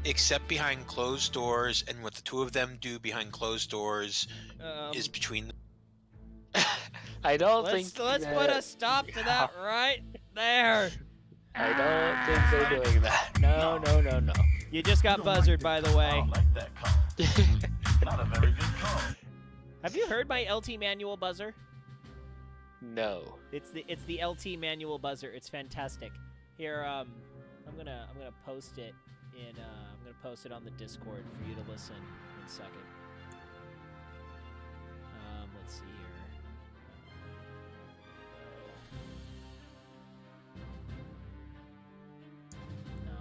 except behind closed doors, and what the two of them do behind closed doors is between them. I don't let's think. Let's put a stop to that right there. I don't think they're doing that. No. You just got buzzard, by the way. Not a very good call. Have you heard my LT manual buzzer? No. It's the LT manual buzzer. It's fantastic. Here, I'm gonna post it in I'm gonna post it on the Discord for you to listen in a second. Let's see here. No,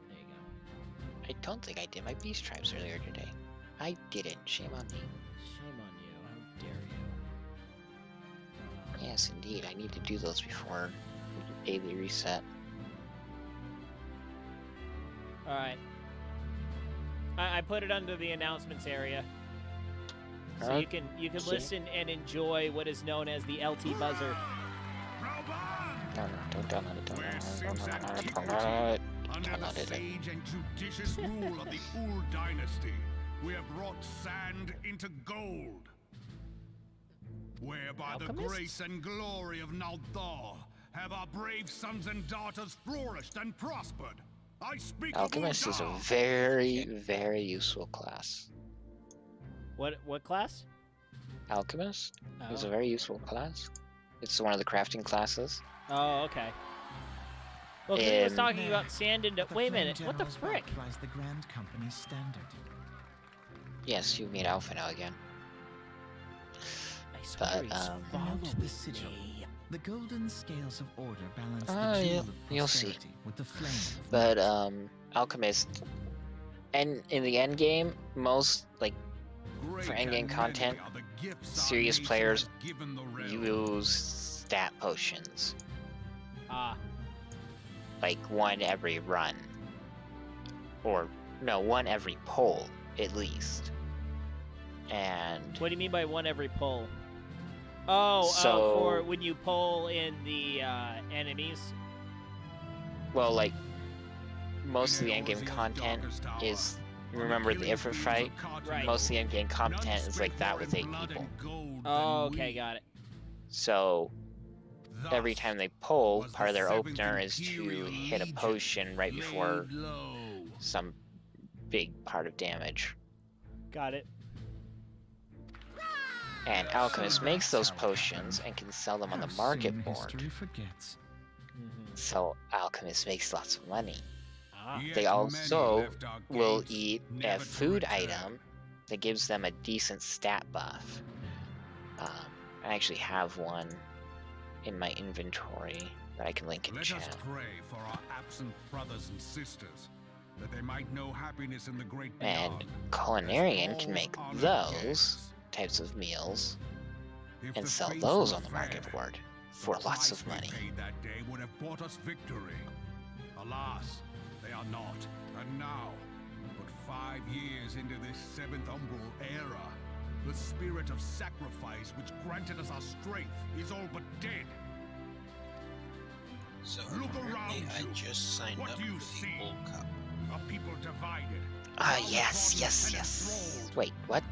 there you go. I don't think I did my beast tribes earlier today. I didn't. Shame on me. Shame on you. How dare you? Yes, indeed. I need to do those before daily reset. Alright. I put it under the announcements area. So Alright. you can listen and enjoy what is known as the LT buzzer. No, don't download it. Don't Under the sage and judicious rule of the Ul dynasty, we have brought sand into gold. Where by the grace and glory of Naldar have our brave sons and daughters flourished and prospered. I speak Alchemist of is a Uldar. very, very useful class. What class? Alchemist is a Oh. very useful class. It's one of the crafting classes. Oh, okay. Well, he was talking about sand and... Wait a minute, what the frick? Rise the Grand Company's standard. Yes, you meet Alpha now again. I swear But, Note the sigil. The golden scales of order balance the yeah, jewel of you'll see. prosperity with the flame of But, might. Alchemist... And in the end game, most, like, Great for endgame and content, many are the gifts our serious nation players has given the realm. use stat potions. Ah, Like, one every run. Or, no, one every pull, at least. And... what do you mean by one every pull? Oh, So- for when you pull in the enemies? Well, like, most of the endgame content is, remember the Ifrit fight? Right. Most of the endgame content is like that with 8 people. Oh, okay, got it. So every time they pull, part of their opener is to hit a potion right before some big part of damage. Got it. And Alchemist makes those potions and can sell them on the market board. History forgets. So Alchemist makes lots of money. Ah. They also will eat a food item that gives them a decent stat buff. I actually have one in my inventory that I can link in Let us chat. pray for our absent brothers and sisters, that they might know happiness in the great And beyond. Culinarian can make those types of meals and sell those on the market board for lots of money. That day would have brought us victory. Alas, they are not. And now, but 5 years into this 7th Umbral era, the spirit of sacrifice which granted us our strength is all but dead. So Look apparently around I you. just signed What up do you for see? the World Cup. A people divided. Ah, Downtrodden yes. and enthralled. Wait, what?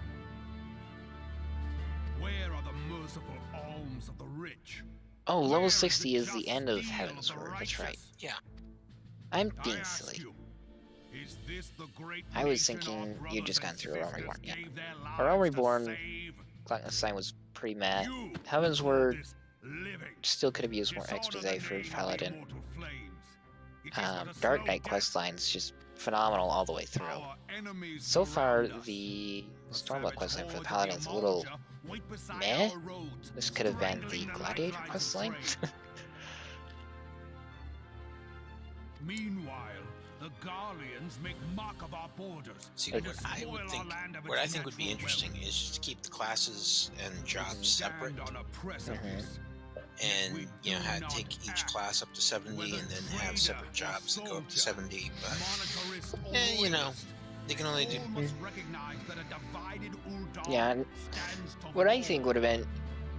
Where are the merciful alms of the rich? Oh, Where level is 60 is the just end of steel Heaven's the Word, that's right. righteous? Yeah. I'm I being ask silly. you, is this the great I was nation our thinking brothers you'd just and gone through Realm sisters Reborn, yeah. gave their Realm lives to Reborn, save? Sign was pretty meh. You Heaven's who Word this living, still could have used more dishonor expose the for name of the Paladin. immortal flames. It is but a Dark slow Knight death. questline's just phenomenal all the way through. Our enemies So far, surround us. the The Stormblood savage questline for the hordes of the Paladin's a little Amalja wait beside meh. our roads, This could have been the strangling Gladiator lifelines of questline. trade. Meanwhile, the Garleans make mock of our borders. See, and what I despoil would our think, land of what its I think would be natural interesting wealth. is just to keep the classes and jobs separate, Stand on a precipice. and you know, take each class up to 70, and then have separate jobs that go up to 70. But Monetarist or you know, royalist, they can only do. all must recognize that a divided Ul'dah Yeah, and stands to what I fall. think would have been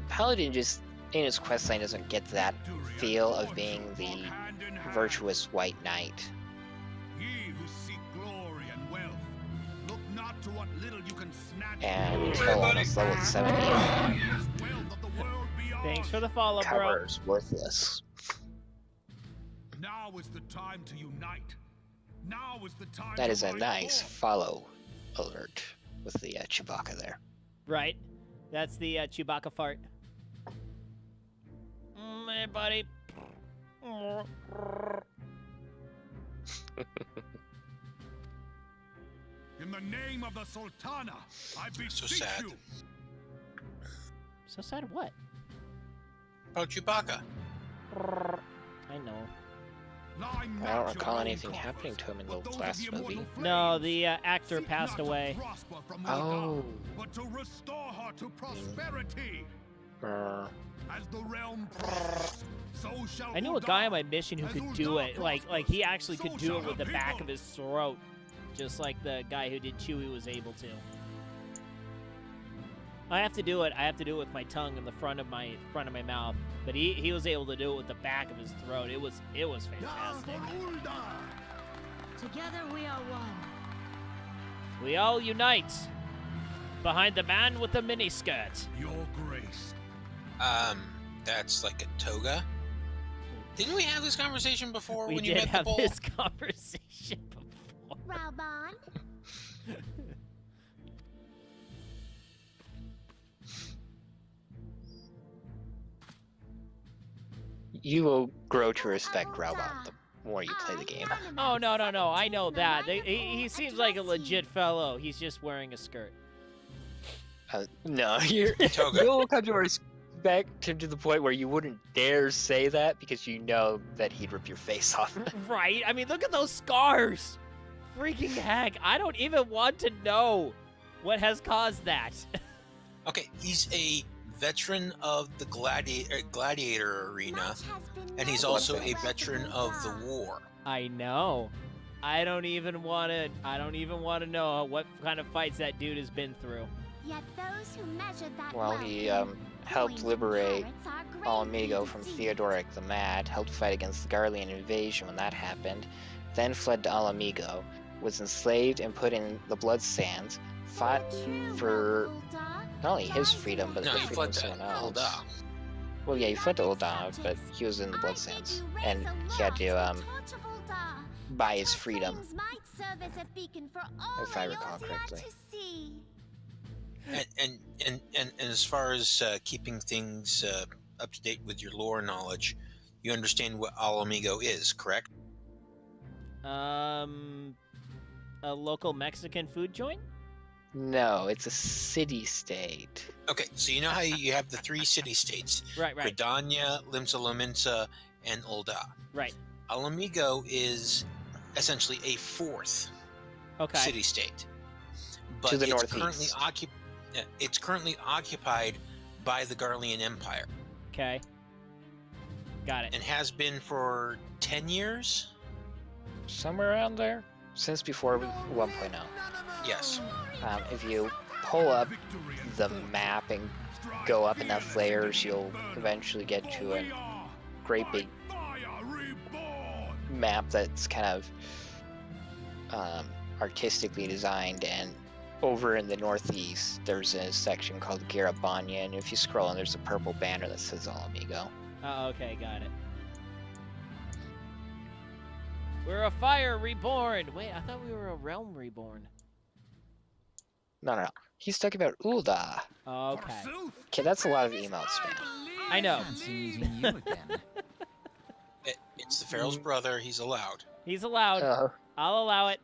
Paladin just in his questline doesn't get that feel of being the Walk hand in hand. virtuous white knight. Ye who seek glory and wealth, look not to what little you can snatch. And until almost level 70, This wealth of the world beyond. Thanks for the follow, bro. cover's worthless. Now is the time to unite. Now is the time That to is a rise nice forth. follow alert with the Chewbacca there. Right. That's the Chewbacca fart. Hey, buddy. In the name of the Sultana, I beseech sad. you. So sad of what? Oh, Chewbacca. I know. Lie I not don't your recall own anything coffers, happening to him in but the those of last immortal movie. No, flames. the actor Seek passed not to away. prosper from Oh. Ul'dah, but to restore her to prosperity. Brr. As the realm prospers, so shall I knew a guy on my mission who could do it. Like he actually could do it with the back of his throat, just like the guy who did Chewie was able to. I have to do it. I have to do it with my tongue in the front of my mouth. But he was able to do it with the back of his throat. It was fantastic. Together we are one. We all unite behind the man with the miniskirt. Your grace. That's like a toga. Didn't we have this conversation before We when you did met the have bull? this conversation before. Raubon? You will grow to respect Raubon the more you play the game. Oh, no. I know that. He seems like a legit fellow. He's just wearing a skirt. No, Toga. you'll come to respect him to the point where you wouldn't dare say that because you know that he'd rip your face off. Right? I mean, look at those scars. Freaking heck. I don't even want to know what has caused that. Okay, he's a veteran of the gladiator arena, and he's also a veteran of the war. I know. I don't even want to know what kind of fights that dude has been through. Yet those who measured that Well, wealth he in helped coins liberate and carats are Alamigo greatly from deceived. Theodoric the Mad, helped fight against the Garlean invasion when that happened, then fled to Alamigo, was enslaved and put in the Blood Sands, fought for not only his freedom, but the freedom of someone else. Well, yeah, he fled to Ul'dah, but he was in the Blood Sands, and he had to buy his freedom, if I recall correctly. And as far as keeping things up to date with your lore knowledge, you understand what Alamigo is, correct? A local Mexican food joint? No, it's a city-state. Okay, so you know how you have the 3 city-states? Right. Gridania, Limsa Lominsa, and Ul'dah. Right. Alamigo is essentially a 4th city-state. But to the it's northeast. It's currently occupied by the Garlean Empire. Okay. Got it. And has been for 10 years? Somewhere around there? Since before 1.0. Yes. If you pull up the map and go up enough layers, you'll eventually get to a great big map that's kind of artistically designed, and over in the northeast there's a section called Garabanya, and if you scroll in, there's a purple banner that says Alamigo. Oh, okay, got it. We're a fire reborn! Wait, I thought we were a realm reborn. No. He's talking about Ul'dah. Okay. Okay, that's a lot of emotes, man. I know. Fancy meeting you again. It's the Pharaoh's brother. He's allowed. He's allowed. I'll allow it.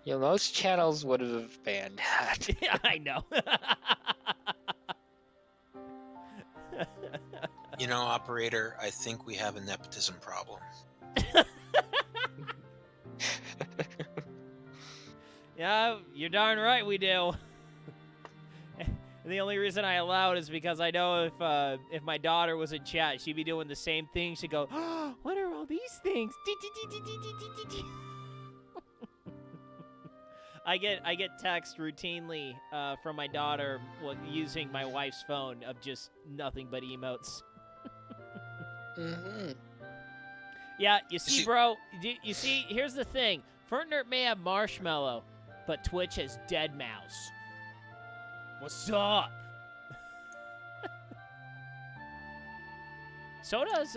Yeah, most channels would have banned that. Yeah, I know. You know, operator, I think we have a nepotism problem. Yeah, you're darn right we do. The only reason I allowed is because I know if my daughter was in chat, she'd be doing the same thing. She'd go, oh, what are all these things? I get text routinely from my daughter using my wife's phone of just nothing but emotes. Yeah, you see, bro, you see, here's the thing. Furtnurt may have Marshmallow, but Twitch has Dead Mouse. What's up? So does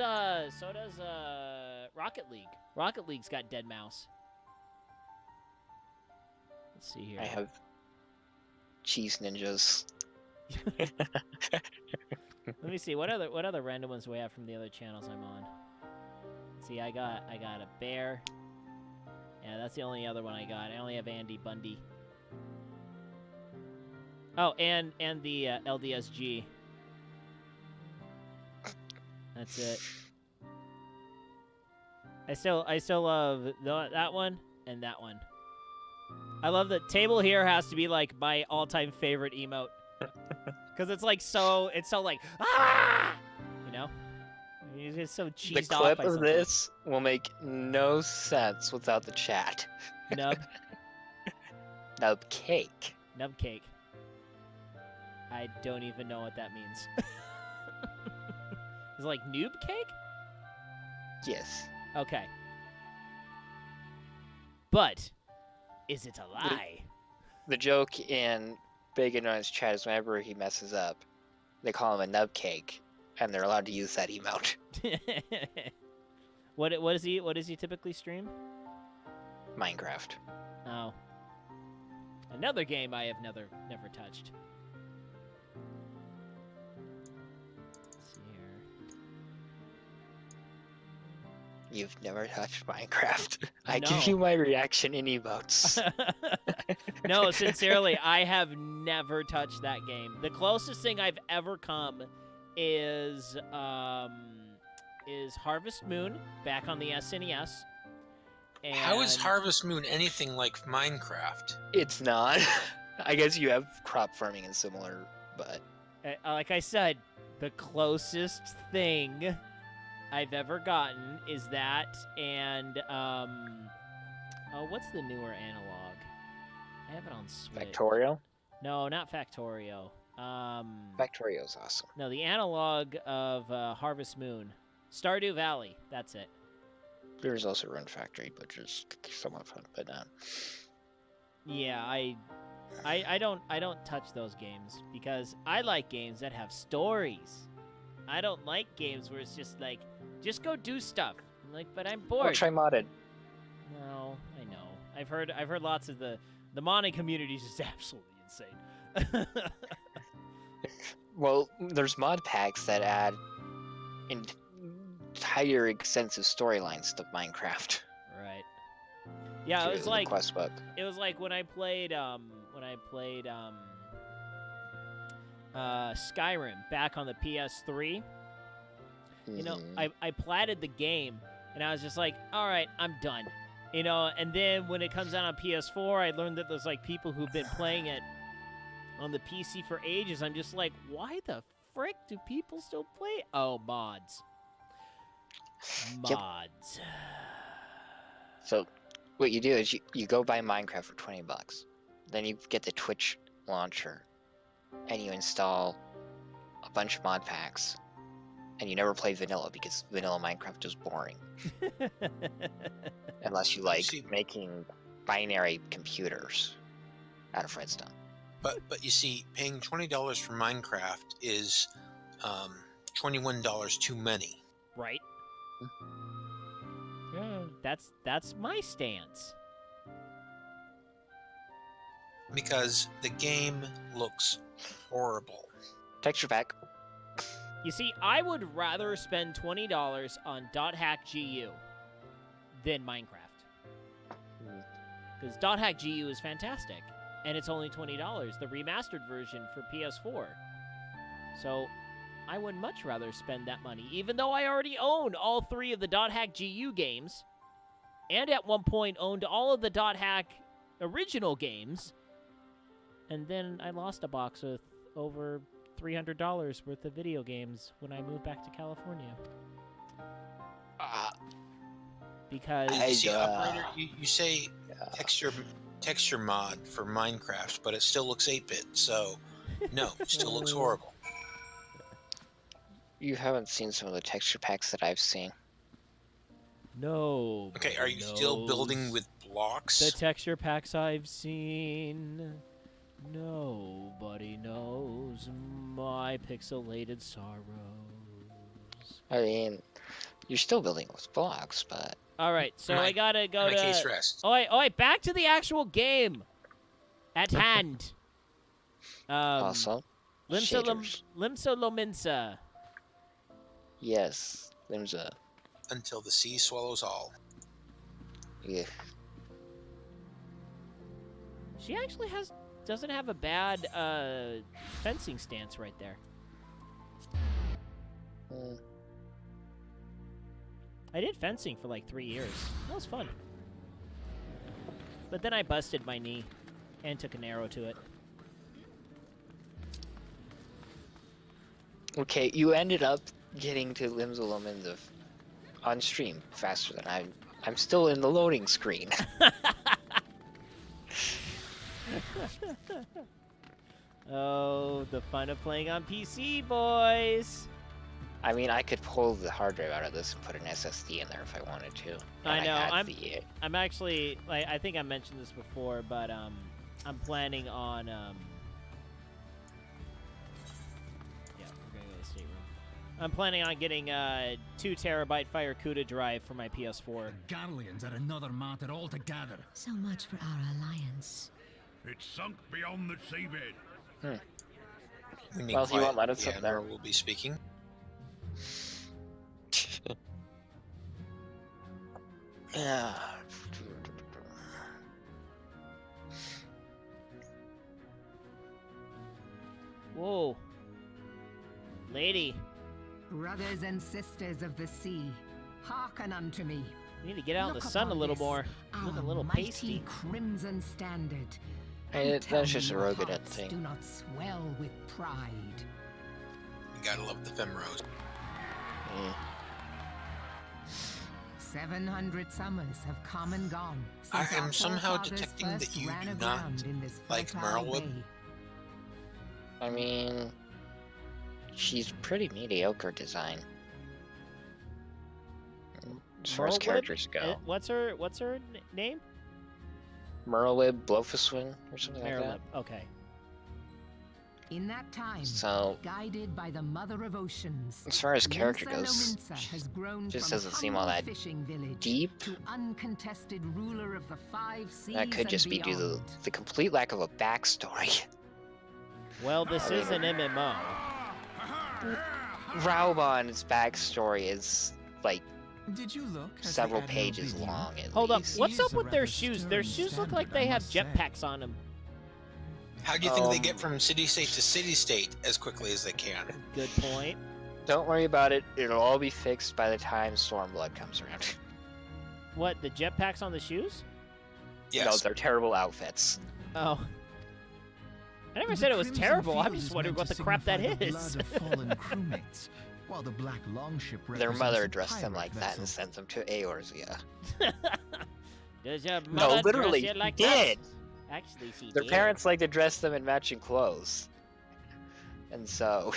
Rocket League. Rocket League's got Dead Mouse. Let's see here. I have Cheese Ninjas. Let me see what other random ones do we have from the other channels I'm on. See, I got a bear. Yeah, that's the only other one I got. I only have Andy Bundy. Oh, and the LDSG. That's it. I still love that one and that one. I love the table here has to be like my all-time favorite emote. Cuz it's so like ah! You know? It's just so cheesed off. The clip of this will make no sense without the chat. Nub. Nub cake. Nub cake. I don't even know what that means. Is it like noob cake? Yes. Okay. But is it a lie? The joke in Big Annoyance chat is whenever he messes up, they call him a nub cake, and they're allowed to use that emote. What does he typically stream? Minecraft. Oh. Another game I have never touched. Let's see here. You've never touched Minecraft. I No. give you my reaction in emotes. No, sincerely, I have never touched that game. The closest thing I've ever come is Harvest Moon back on the SNES. And How is Harvest Moon anything like Minecraft? It's not. I guess you have crop farming and similar, but... like I said, the closest thing I've ever gotten is that, and oh, what's the newer analog? I have it on Switch. Factorio? No, not Factorio. Factorio's awesome. No, the analog of Harvest Moon, Stardew Valley. That's it. There's also Rune Factory, which is somewhat fun, but Yeah, I don't touch those games because I like games that have stories. I don't like games where it's just like, just go do stuff. I'm like, but I'm bored. Or try modded. No, I know. I've heard lots of the modding community is just absolutely insane. Well, there's mod packs that add entire extensive storylines to Minecraft. Right. Yeah, it was like quest book. It was like when I played Skyrim back on the PS3. You know, I platted the game and I was just like, all right, I'm done. You know, and then when it comes out on PS4, I learned that there's like people who've been playing it on the PC for ages. I'm just like, why the frick do people still play it? Oh, mods. Mods. Yep. So what you do is you go buy Minecraft for $20. Then you get the Twitch launcher and you install a bunch of mod packs. And you never play vanilla because vanilla Minecraft is boring. Unless you like making binary computers out of redstone. But you see, paying $20 for Minecraft is $21 too many. Right. Yeah, that's my stance. Because the game looks horrible. Texture pack. You see, I would rather spend $20 on .hack.gu than Minecraft. Because .hack.gu is fantastic, and it's only $20, the remastered version for PS4. So, I would much rather spend that money, even though I already own all 3 of the .hack.gu games, and at one point owned all of the .hack original games, and then I lost a box with over $300 worth of video games when I moved back to California. Because operator, you say texture mod for Minecraft, but it still looks 8-bit, so no, it still looks horrible. You haven't seen some of the texture packs that I've seen. No. Okay, are you still building with blocks? The texture packs I've seen. Nobody knows my pixelated sorrows. I mean, you're still building with blocks, but... Alright, so I gotta go to... case rest. Oi, back to the actual game! At hand! Also, shaders. Limsa Lominsa. Yes, Limsa. Until the sea swallows all. Yeah. She actually doesn't have a bad fencing stance right there. I did fencing for like 3 years. That was fun. But then I busted my knee and took an arrow to it. Okay, you ended up getting to Limsa Lominsa on stream faster than I'm still in the loading screen. Oh, the fun of playing on PC, boys! I mean, I could pull the hard drive out of this and put an SSD in there if I wanted to. I know. I'm actually, like, I think I mentioned this before, but I'm planning on yeah, we're gonna go to the stateroom. I'm planning on getting a 2 terabyte Fire CUDA drive for my PS4. The Garleans are another matter altogether. So much for our alliance. It's sunk beyond the seabed. Well, he won't let us up there. We'll be speaking. Yeah. Whoa. Lady. Brothers and sisters of the sea, hearken unto me. We need to get out in the sun a little more. Look a little pasty. Crimson standard. Hey, that's just a Rogadent thing. Do not swell with pride. You gotta love the Femrose. 700 summers have come and gone. I am somehow detecting that you do not like Merlewood. I mean, she's pretty mediocre design. as far as characters go. What's her name? Merlib Blofuswin or something like that. Okay. In that time, so guided by the Mother of Oceans, as far as character goes, just doesn't seem all that deep. To uncontested ruler of the 5 seas that could just be due to the complete lack of a backstory. Well, this is an MMO. Raubon's backstory is like Did you look several pages long. Hold up, what's up with their shoes? Their shoes look like they have jetpacks on them. How do you think they get from city-state to city-state as quickly as they can? Good point. Don't worry about it. It'll all be fixed by the time Stormblood comes around. What, the jetpacks on the shoes? Yes. No, they're terrible outfits. Oh. I never said it was terrible. I'm just wondering what the crap that is. While the black longship their mother dressed them like that and sent them to Eorzea. Does your no, mother literally, dress you like did. That? Actually, she Their did. parents like to dress them in matching clothes. And so...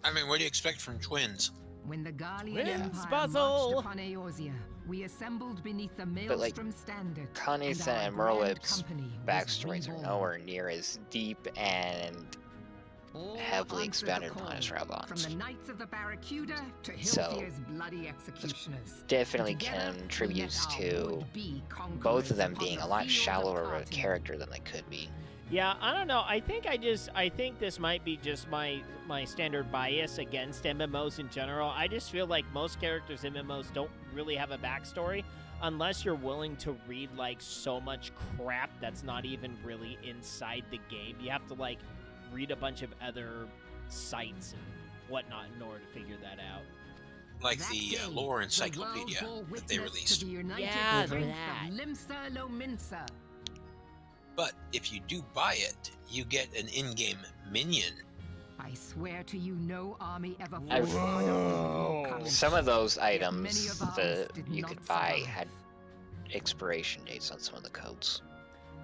I mean, what do you expect from twins? When the Garlean Empire puzzle. marched upon Eorzea, we assembled beneath the Maelstrom standard. Connie's and Merlib's backstories are nowhere near as deep and heavily expounded upon as Raubon's. From the Knights of the Barracuda to Hilfir's bloody executioners. Definitely contributes to both of them being a lot shallower of a character than they could be. Yeah, I don't know. I think this might be just my standard bias against MMOs in general. I just feel like most characters in MMOs don't really have a backstory unless you're willing to read like so much crap that's not even really inside the game. You have to like read a bunch of other sites and whatnot in order to figure that out. Like the lore encyclopedia that they released. Yeah, that. But if you do buy it, you get an in-game minion. I swear to you, no army ever. Some of those items that you could buy had expiration dates on some of the codes.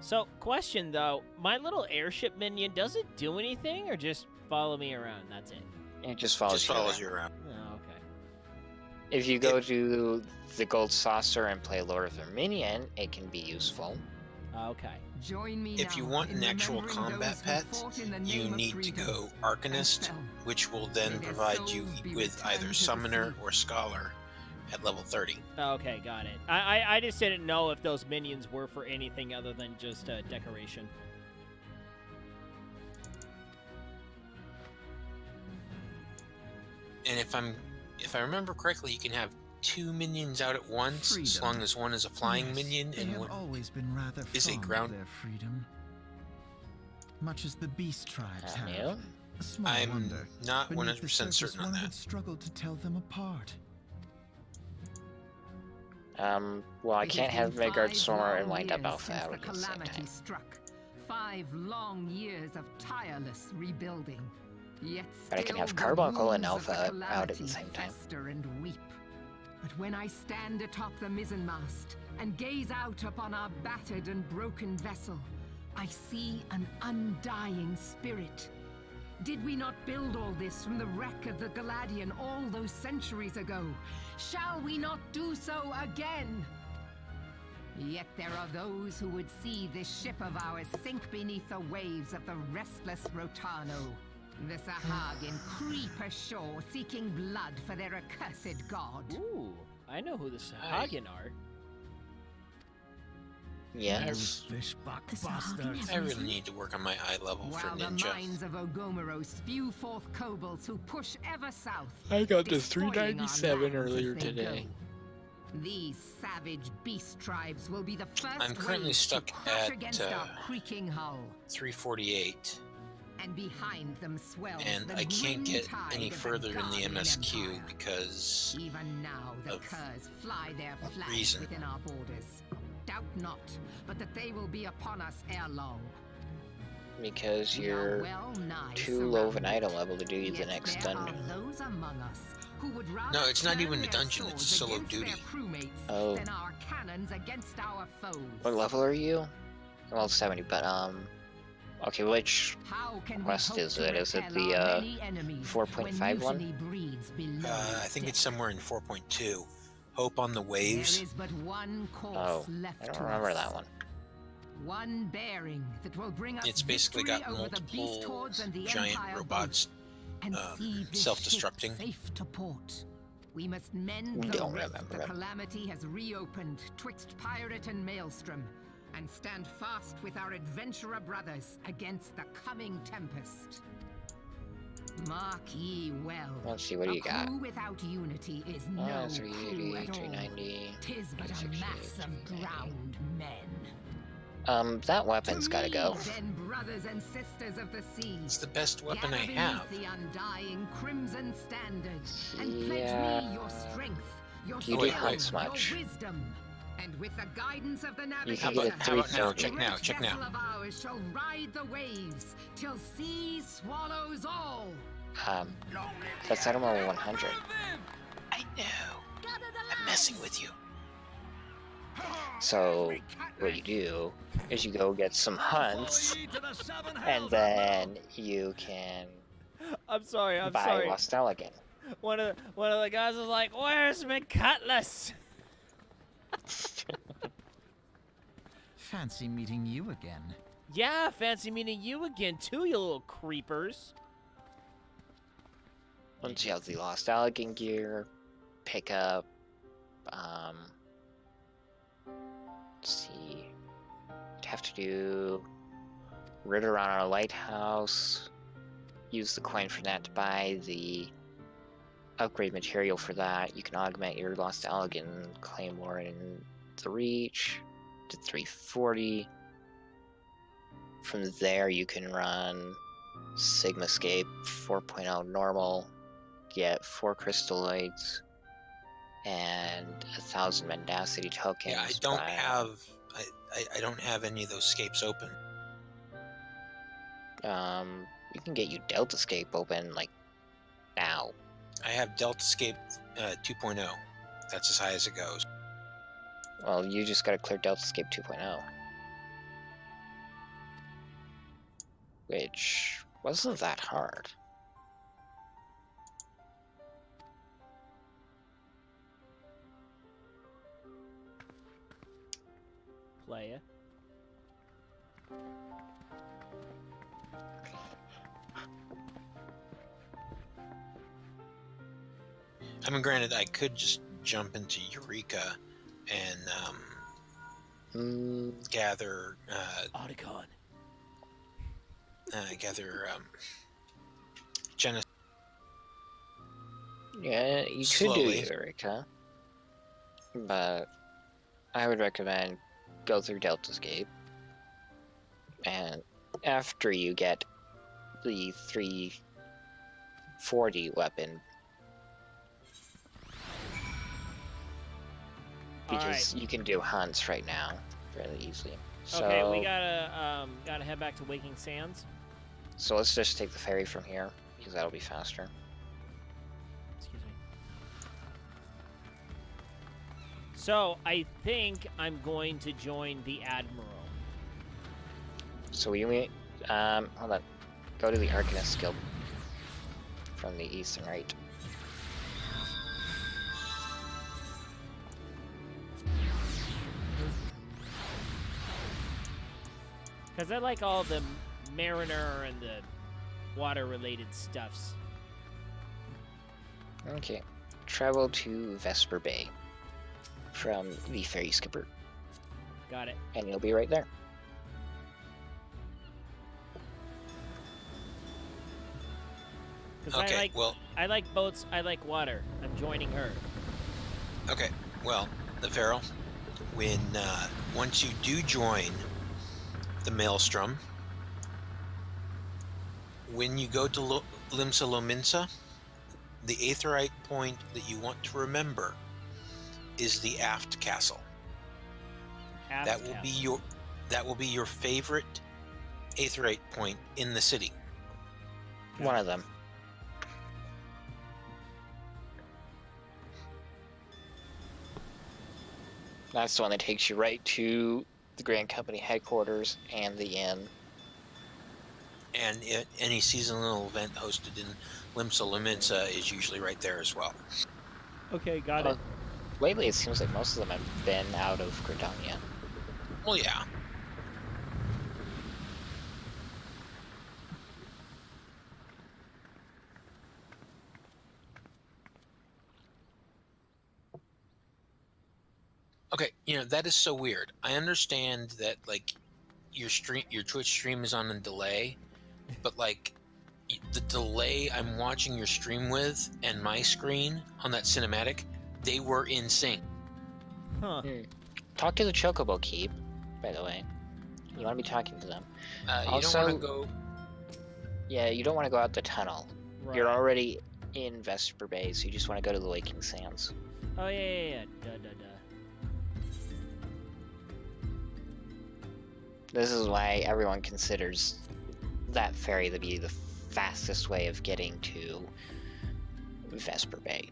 So, question though, my little airship minion, does it do anything or just follow me around? That's it. It just follows you around. Oh, okay. If you go to the Gold Saucer and play Lord of the Minion, it can be useful. Okay. Join me if you want an actual combat pet, you need to go Arcanist, which will then provide you with either Summoner or Scholar at level 30. Okay, got it. I just didn't know if those minions were for anything other than just decoration. And if I remember correctly, you can have 2 minions out at once, as long as one is a flying minion and one is a ground. Their freedom. Much as the beast tribes have. Yeah. I'm not 100% certain on that. Struggled to tell them apart. Well, I can't have Midgard Stormer and wind up Alpha out at the same time. Struck. 5 long years of tireless rebuilding. Yet but I can have Carbuncle and Alpha out at the same time. And weep. But when I stand atop the mizzenmast and gaze out upon our battered and broken vessel, I see an undying spirit. Did we not build all this from the wreck of the Galadian all those centuries ago? Shall we not do so again? Yet there are those who would see this ship of ours sink beneath the waves of the restless Rotano. The Sahagin creep ashore seeking blood for their accursed god. Ooh, I know who the Sahagin are. Yes. I really need to work on my eye level for While ninja. the mines of Ogomoro spew forth kobolds who push ever south. I got the 397 earlier today. These savage beast tribes will be the first. I'm currently stuck at against our creaking hull. 348. And behind them swells and the I can't get any tide further in the Garlean MSQ Empire. because even now the curs fly their flags reason. within our borders. Doubt not, but that they will be upon us ere long. Because you're too low of an item level to do the next dungeon. Those among us who would rather No, it's not turn even a their dungeon, it's a swords solo against duty. their crewmates Oh. than our cannons against our foes. What level are you? Well, 70, but okay, which How can we quest hope is to it? Is it repel the our many enemies 4.5 when one? mutiny breeds below I think it's somewhere in 4.2. Hope on the Waves. There is but one course Oh, left I don't to remember us. that one. One bearing that will bring us It's basically got victory over the beast multiple hordes and the giant Empire robots and see this self-destructing. ship safe to port. We must mend the Don't rift remember the it. calamity has reopened twixt pirate and maelstrom, and stand fast with our adventurer brothers against the coming tempest. Mark ye well. Let's see, what do you got? Crew without unity is no crew 380, at all. 390. 'Tis but a 368, mass of 390. drowned men. That weapon's To gotta me, go. then, brothers and sisters of the sea, It's the best weapon I gather beneath have. the undying crimson standard, and Yeah. pledge me your strength, your You do skill, quite so much. your wisdom. And with the guidance of the You navigator, can get it How about now? $350. Check now. this Check vessel now. of ours shall ride the waves till sea swallows all. That's item level 100. I know. I'm messing with you. So, what you do is you go get some hunts, and then you can I'm sorry. I'm buy sorry. Lost Elegant. One of the guys was like, "Where's my cutlass?" Fancy meeting you again. Yeah, fancy meeting you again too, you little creepers. Once you have the Lost Elegant gear, pick up, let's see, you have to do rid around our lighthouse, use the coin for that to buy the upgrade material for that. You can augment your Lost Elegant Claymore in the Reach to 340. From there you can run Sigmascape 4.0 normal, get 4 crystalloids and 1,000 mendacity tokens. Yeah, I don't have any of those scapes open. You can get you Deltascape open like now. I have Deltascape 2.0. That's as high as it goes. Well, you just gotta clear Deltascape 2.0. Which wasn't that hard. Playa. I mean, granted, I could just jump into Eureka and gather Otacon. Genesis. Yeah, you could Slowly. do Eureka, but I would recommend go through Deltascape, and after you get the 340 weapon, because you can do hunts right now fairly easily. So, Okay, we gotta head back to Waking Sands. So let's just take the ferry from here, because that'll be faster. Excuse me. So I think I'm going to join the Admiral. So you mean, hold on, go to the Arcanist Guild from the east and right. Because I like all the mariner and the water-related stuffs. Okay, travel to Vesper Bay from the ferry skipper, Got it. and you'll be right there. Because Okay, well, I like boats, I like water. I'm joining her. okay, well, the Pharaoh, when once you do join the Maelstrom, when you go to Limsa Lominsa, the Aetheryte point that you want to remember is the Aft Castle. That will be your favorite Aetheryte point in the city. One of them. That's the one that takes you right to the Grand Company headquarters and the inn. And any seasonal event hosted in Limsa Lominsa is usually right there as well. Okay, got it. Lately, it seems like most of them have been out of Credonia. Well, yeah. Okay, that is so weird. I understand that like your Twitch stream is on a delay, but like the delay I'm watching your stream with and my screen on that cinematic, they were in sync. Huh. Talk to the Chocobo Keep, by the way. You want to be talking to them. You don't want to go... Yeah, you don't want to go out the tunnel. Right. You're already in Vesper Bay, so you just want to go to the Waking Sands. Oh, yeah. Duh. This is why everyone considers that ferry to be the fastest way of getting to Vesper Bay.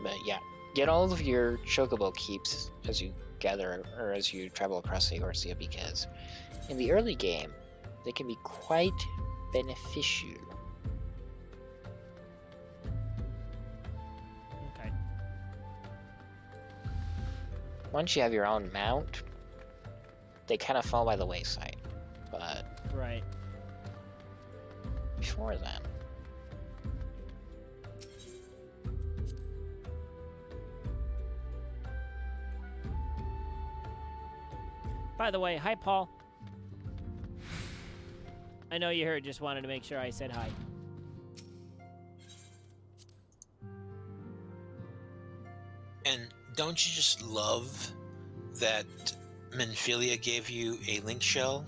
But yeah, get all of your Chocobo Keeps as you gather or as you travel across the Eorzea, because in the early game, they can be quite beneficial. Okay. Once you have your own mount, they kind of fall by the wayside. But right before then, by the way, hi Paul. I know you heard, just wanted to make sure I said hi. And don't you just love that Menphilia gave you a link shell?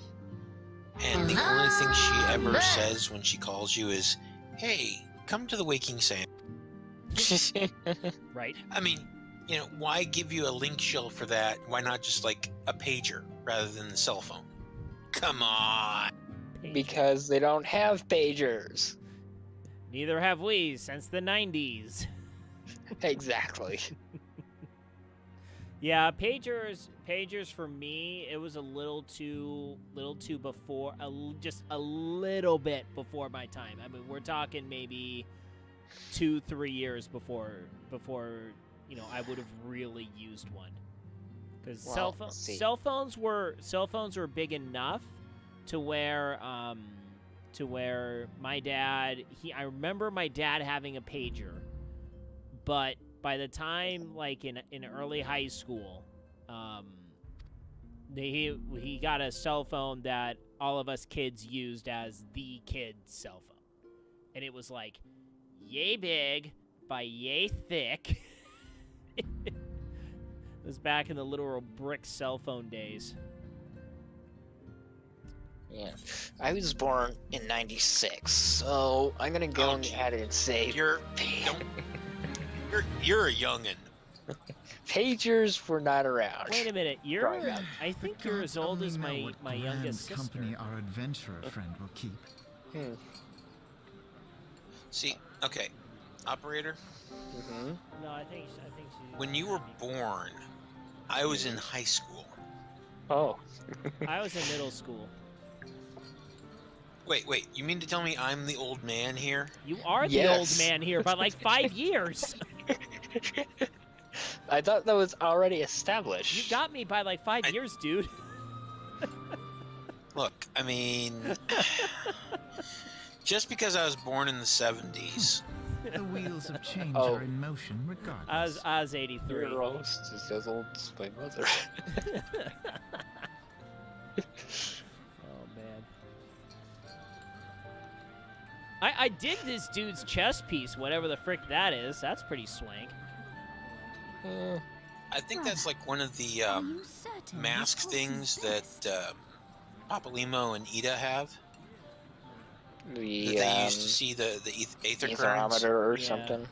And the only thing she ever says when she calls you is, "Hey, come to the Waking Sand." Right. I mean, why give you a link shell for that? Why not just like a pager rather than the cell phone? Come on. Because they don't have pagers. Neither have we since the 90s. Exactly. Yeah, pagers for me, it was a little too before, just a little bit before my time. I mean, we're talking maybe 2-3 years before I would have really used one. Because cell phones were big enough to where my dad, I remember my dad having a pager, but by the time like in early high school, he got a cell phone that all of us kids used as the kid's cell phone, and it was like yay big by yay thick. It was back in the literal brick cell phone days. Yeah, I was born in '96, so I'm gonna go ahead and say you're a youngin'. Pagers were not around. Wait a minute, I think you're as old as my youngest sister. Company our adventurer friend will keep. See, okay, operator. No, I think she. When you were born, I was in high school. Oh. I was in middle school. Wait, you mean to tell me I'm the old man here? You are the old man here by like 5 years. I thought that was already established. You got me by like 5 years, dude. Look, I mean, just because I was born in the 70s. The wheels of change are in motion regardless. I was 83. Your roast is as old as my mother. Oh, man. I dig this dude's chess piece, whatever the frick that is. That's pretty swank. I think that's like one of the mask things that Papa Limo and Ida have. That they used to see the aether currents. Or something.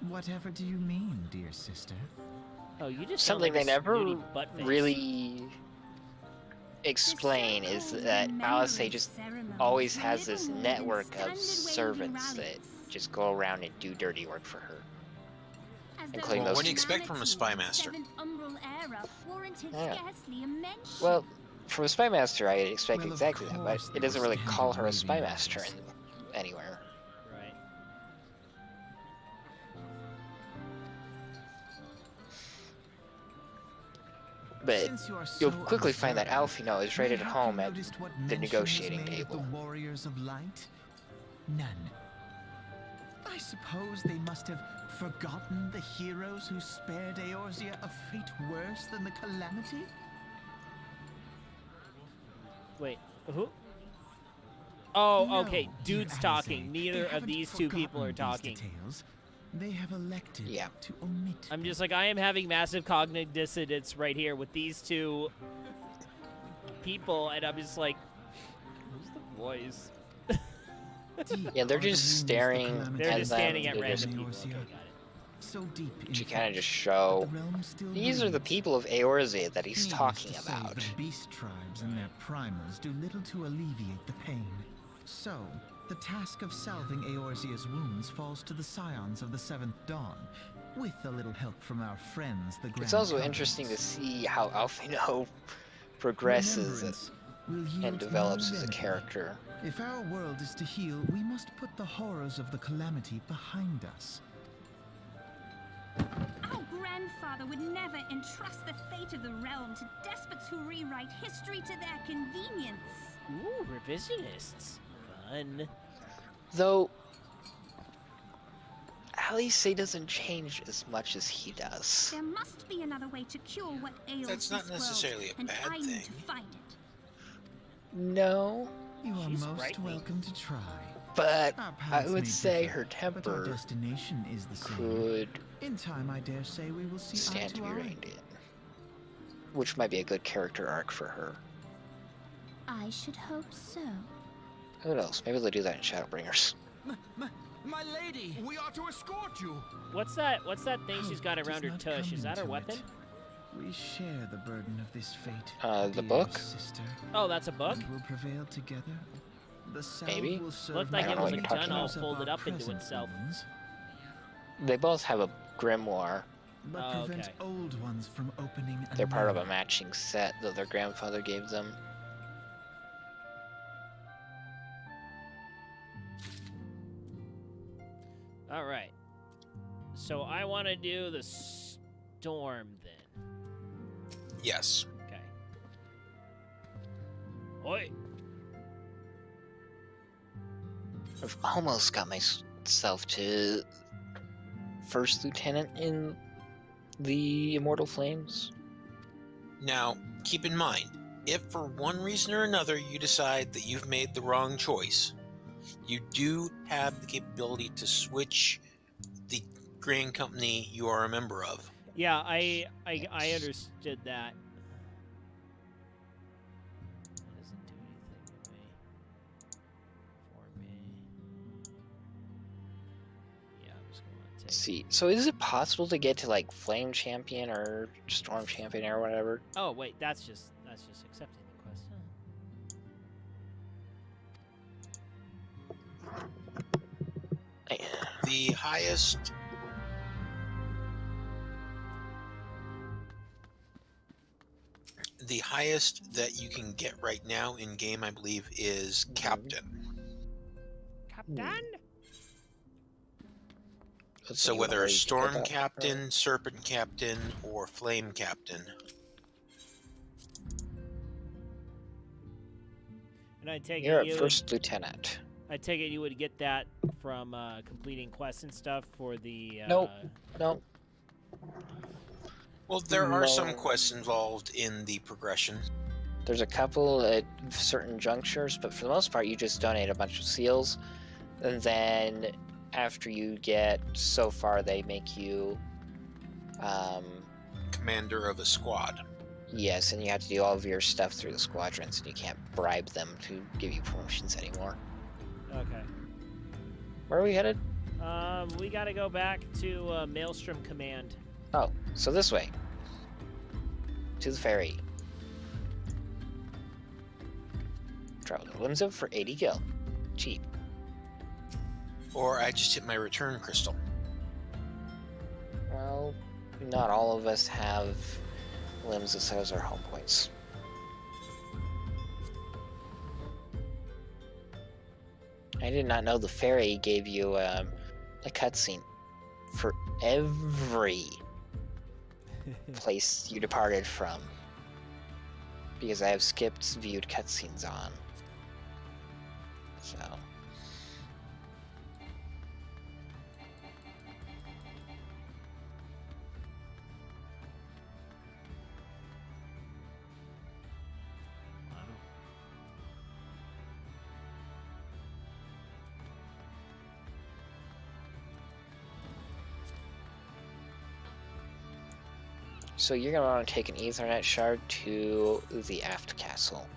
Whatever do you mean, dear sister? Oh, you just something they never butt face. really explain is that Alice just always has this network of servants that just go around and do dirty work for her. Including those. What do you expect from a spy master? error warranted Yeah. scarcely a mention. Well, from a spy master, I expect Well, of exactly that, but course it there doesn't were really call her a standard spy waving master orders. anywhere. Right. But Since you are you'll so quickly find that observant, Alfino is right at mayhap home you at noticed what the mention was negotiating made of table. the warriors of light? None. I suppose they must have forgotten the heroes who spared Eorzea a fate worse than the calamity? Wait, who? Oh, No, okay. dear Dude's Alisaie, talking. they Neither of haven't these two people are forgotten these talking. details. They have elected Yeah. to omit. I'm just like, I am having massive cognitive dissonance right here with these two people, and I'm just like, who's the voice? Yeah, they're Are the just wounds the staring calamity They're at just them. standing at They random just- people. Eorzea. Okay, got it. So deep in To kind of fact just that show the realm still these are the bleeds. people of Eorzea that he's Needless talking to say, about. the beast tribes and their primals do little to alleviate the pain. So, the task of salving Eorzea's wounds falls to the scions of the Seventh Dawn, with a little help from our friends, the Grand It's also Covenants. interesting to see how Alfino progresses Remembrance will yield and develops no as a remedy. character. If our world is to heal, we must put the horrors of the calamity behind us. Our grandfather would never entrust the fate of the realm to despots who rewrite history to their convenience. Ooh, revisionists. Fun. Though, Alisaie doesn't change as much as he does. There must be another way to cure what ails That's not this world, necessarily a and bad I need thing. to find it. No, You are She's most sprightly. welcome to try. but Our I paths would may say differ, her but our temper destination is the same. could In time, I dare say we will see eye stand to to be eye. reined in. Which might be a good character arc for her. I should hope so. Who knows? Maybe they'll do that in Shadowbringers. My lady! We are to escort you. What's that thing she's got Hope around does her not tush? come Is that her into weapon? it. We share the burden of this fate. The dear book? Sister, Oh, that's a book? and we'll prevail together. The salve Maybe. will serve Looked like I it don't know was what a you're gun talking all about. folded our up into present itself. wounds, They both have a grimoire. but Oh, prevent okay. old ones from opening. They're part of a anew. matching set that their grandfather gave them. All right. So I want to do the storm then. Yes. Okay. Oi. I've almost got myself to first lieutenant in the Immortal Flames. Now, keep in mind, if for one reason or another you decide that you've made the wrong choice, you do have the capability to switch the grain company you are a member of. Yeah, I understood that. That doesn't do anything for me. Yeah, I'm just gonna take. See, so is it possible to get to like Flame Champion or Storm Champion or whatever? Oh wait, that's just accepting the quest. Huh? The highest that you can get right now in game, I believe, is Captain. Captain? So whether Storm Captain, Serpent Captain, or Flame Captain. And I take You're it at First Lieutenant. I take it you would get that from completing quests and stuff for the. Nope. Nope. Well, there are some No. quests involved in the progression. There's a couple at certain junctures, but for the most part, you just donate a bunch of seals, and then after you get so far, they make you. Commander of a squad. Yes, and you have to do all of your stuff through the squadrons, and you can't bribe them to give you promotions anymore. Okay. Where are we headed? We got to go back to Maelstrom Command. Oh, so this way. To the ferry. Travel to Windsor for 80 gil. Cheap. Or I just hit my return crystal. Well, not all of us have limbs as those are home points. I did not know the fairy gave you a cutscene for every place you departed from, because I have skipped viewed cutscenes on. So. So you're going to want to take an Ethernet shard to the aft castle.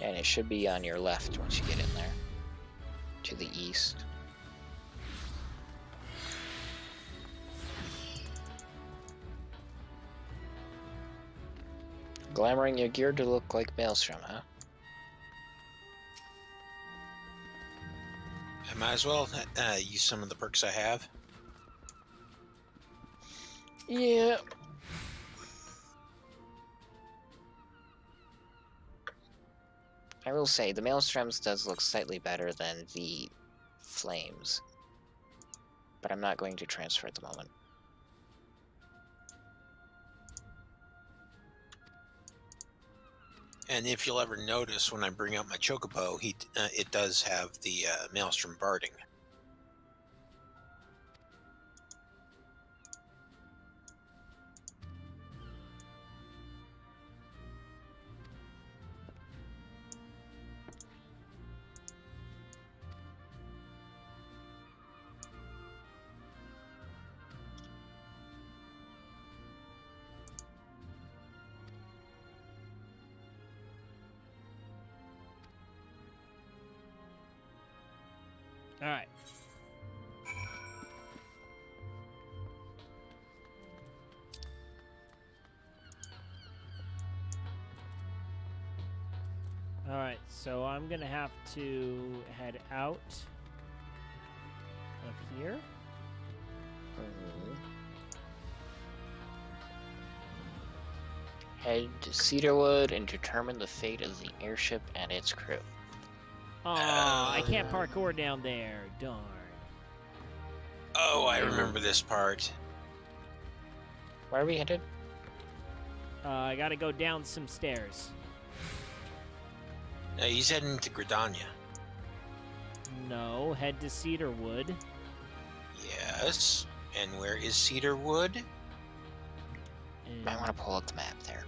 And it should be on your left once you get in there. To the east. Glamoring your gear to look like Maelstrom, huh? I might as well use some of the perks I have. Yeah. I will say, the Maelstroms does look slightly better than the Flames. But I'm not going to transfer at the moment. And if you'll ever notice, when I bring out my Chocobo, it does have the Maelstrom Barding. All right. All right, so I'm gonna have to head out of here. Head to Cedarwood and determine the fate of the airship and its crew. Oh, I can't parkour down there. Darn. Oh, I remember this part. Where are we headed? I gotta go down some stairs. He's heading to Gridania. No, head to Cedarwood. Yes. And where is Cedarwood? I want to pull up the map there.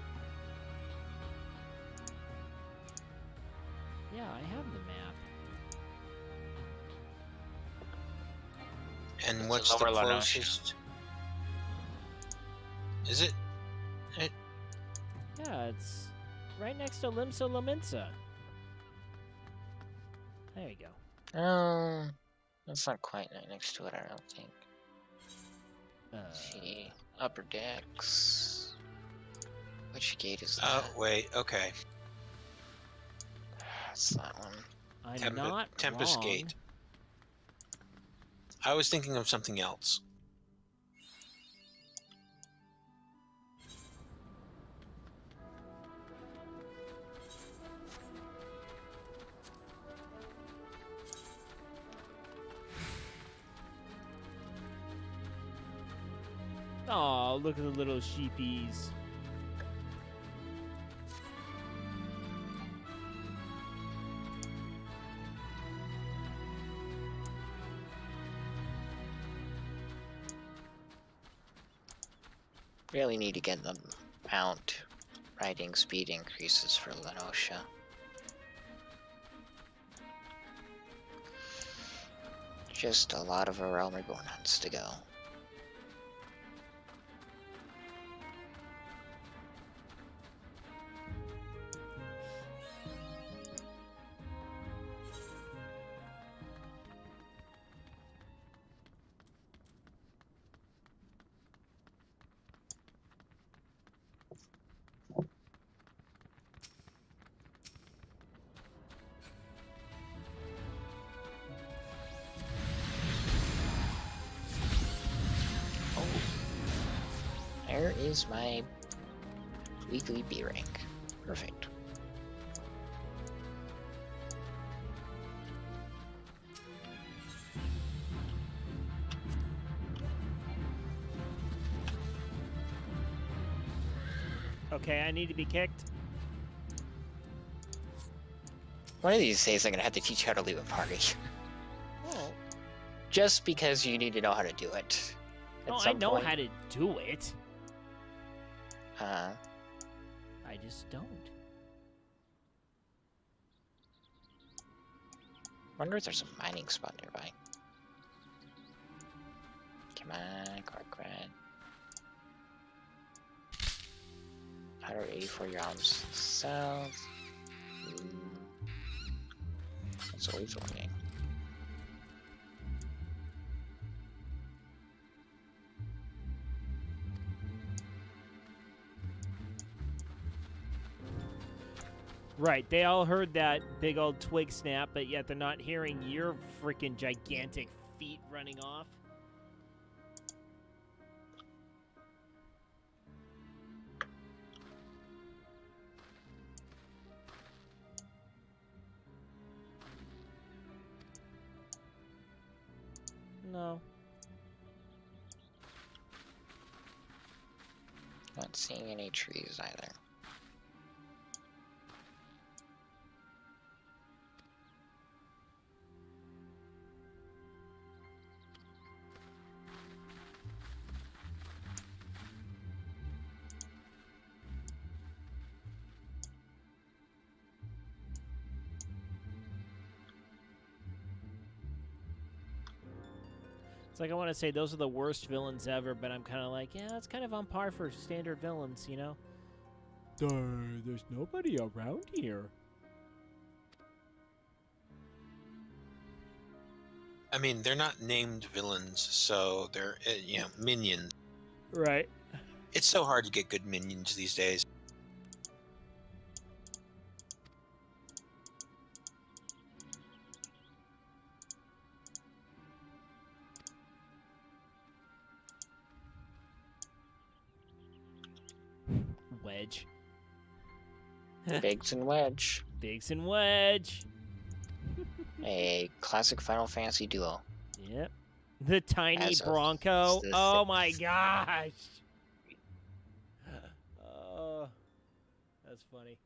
Yeah, I have the map. And what's the closest? Is it? Yeah, it's right next to Limsa Laminsa. There you go. That's not quite right next to it, I don't think. Let's see. Upper decks. Which gate is that? Oh, wait, okay. That's that one. I'm not Tempest wrong. Gate. I was thinking of something else. Oh, look at the little sheepies. Really need to get the mount riding speed increases for Lenosha. Just a lot of Realm Reborn hunts to go. is my weekly B rank. Perfect. Okay, I need to be kicked. One of these days I'm gonna have to teach you how to leave a party. Oh. Just because you need to know how to do it. No, I know how to do it. I just don't. Wonder if there's a mining spot nearby. Come on, Corcoran. 184 yards south. That's always working. Right, they all heard that big old twig snap, but yet they're not hearing your freaking gigantic feet running off. No. Not seeing any trees either. It's like I want to say those are the worst villains ever, but I'm kind of like, yeah, that's kind of on par for standard villains, you know? There's nobody around here. I mean, they're not named villains, so they're, minions. Right. It's so hard to get good minions these days. Wedge. Biggs and Wedge. Biggs and Wedge. A classic Final Fantasy duo. Yep. The tiny Bronco. Oh my gosh. Oh, that's funny.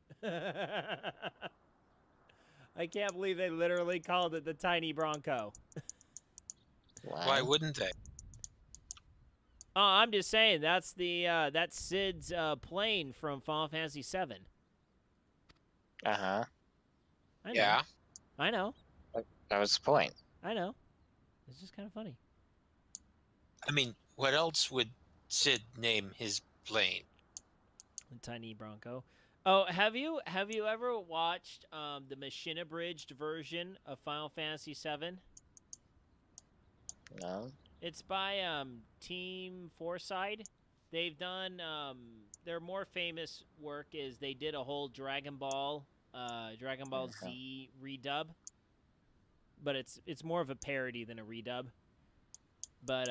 I can't believe they literally called it the tiny Bronco. Why wouldn't they? Oh, I'm just saying that's that's Sid's plane from Final Fantasy VII. Uh-huh. Yeah. I know. That was the point. I know. It's just kind of funny. I mean, what else would Sid name his plane? The tiny Bronco. Oh, have you ever watched the machine-abridged version of Final Fantasy VII? No. It's by Team Foreside. They've done their more famous work is they did a whole Dragon Ball Z redub. But it's more of a parody than a redub. But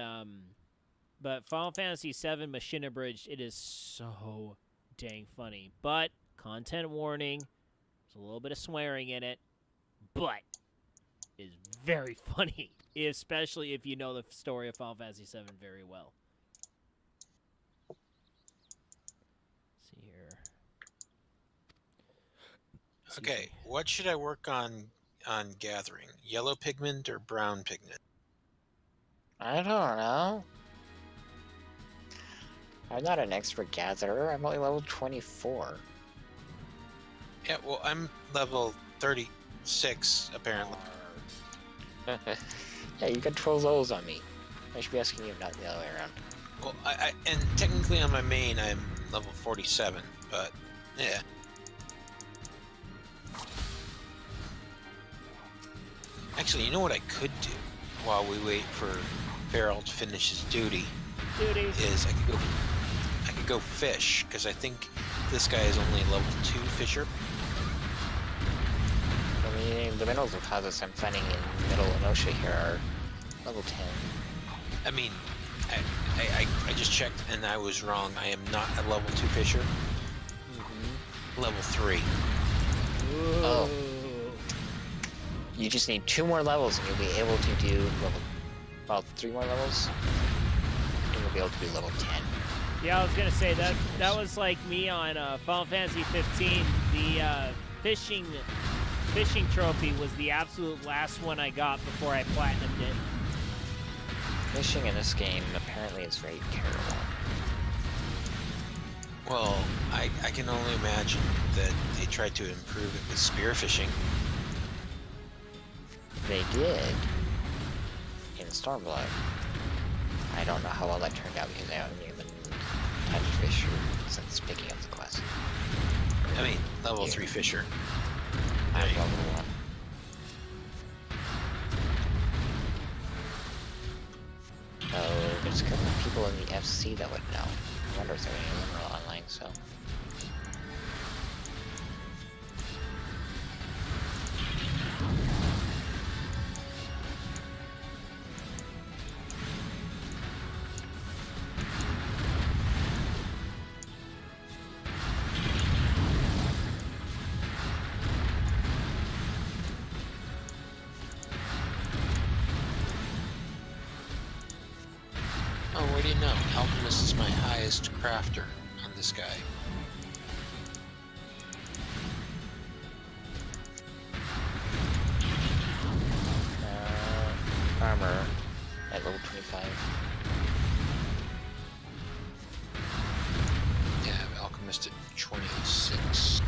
Final Fantasy VII Machine Abridged, it is so dang funny. But content warning, there's a little bit of swearing in it, but it's very funny, especially if you know the story of Final Fantasy VII very well. Let's see here. Okay, what should I work on gathering? Yellow pigment or brown pigment? I don't know. I'm not an expert gatherer. I'm only level 24. Yeah, well, I'm level 36, apparently. Yeah, you control those on me. I should be asking you, not the other way around. Well, and technically on my main, I'm level 47, but, yeah. Actually, you know what I could do while we wait for Farrell to finish his duty? Is I could go fish, because I think this guy is only level 2 fisher. I mean, the minerals deposits I'm finding in Middle Onosha here are level 10. I mean, I just checked and I was wrong. I am not a level 2 fisher. Level 3. Ooh. Oh. You just need 2 more levels and you'll be able to do level... Well, 3 more levels? And you'll be able to do level 10. Yeah, I was gonna say that was like me on Final Fantasy 15. The fishing trophy was the absolute last one I got before I platinumed it. Fishing in this game apparently is very terrible. Well, I can only imagine that they tried to improve it with spearfishing. They did in Stormblood. I don't know how well that turned out because I haven't even touched Fisher since picking up the quest. I mean, level 3 fisher. I'm level 1. Oh, there's a couple of people in the FC that would know. I wonder if there are any of them are online, so... Oh, what do you know? Alchemist is my highest crafter on this guy. Armor at level 25. Yeah, I have Alchemist at 26.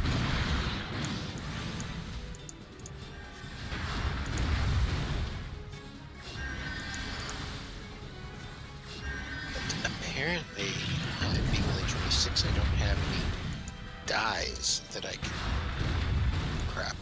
Apparently, being only 26, I don't have any dyes that I can crap.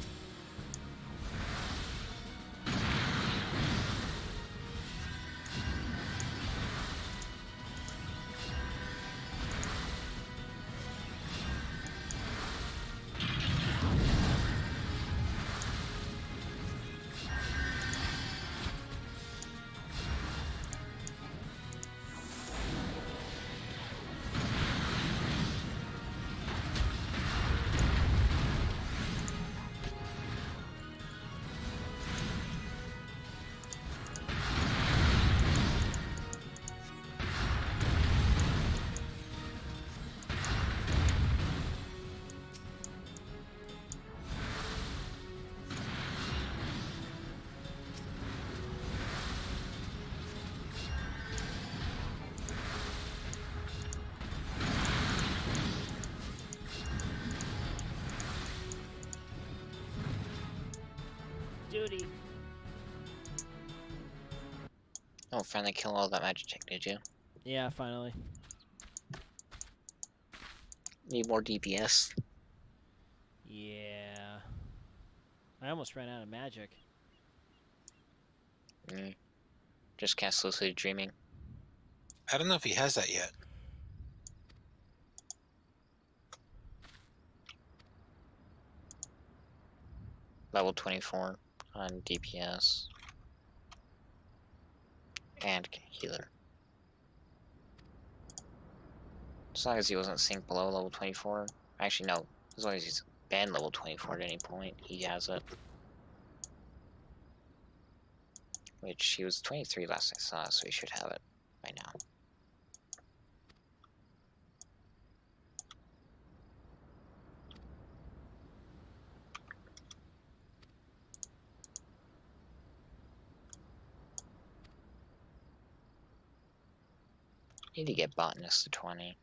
Duty. Oh, finally kill all that magic tech, did you? Yeah, finally. Need more DPS. Yeah. I almost ran out of magic. Just cast Lucid Dreaming. I don't know if he has that yet. Level 24 on DPS. And healer. As long as he wasn't synced below level 24. Actually, no. As long as he's been level 24 at any point, he has it. Which he was 23 last I saw, so he should have it by now. Need to get Botanist to 20.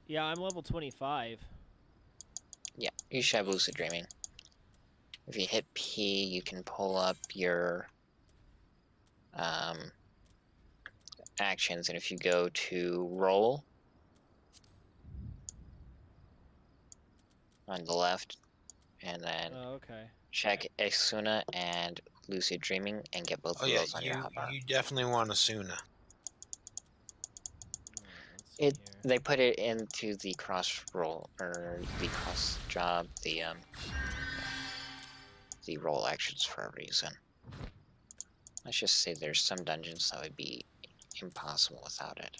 Yeah, I'm level 25. Yeah, you should have Lucid Dreaming. If you hit P, you can pull up your actions, and if you go to roll on the left, and then check Asuna and Lucid Dreaming, and get both of those on your hotbar. You definitely want Asuna. Let's They put it into the cross roll or the cross job, the roll actions for a reason. Let's just say there's some dungeons that would be impossible without it.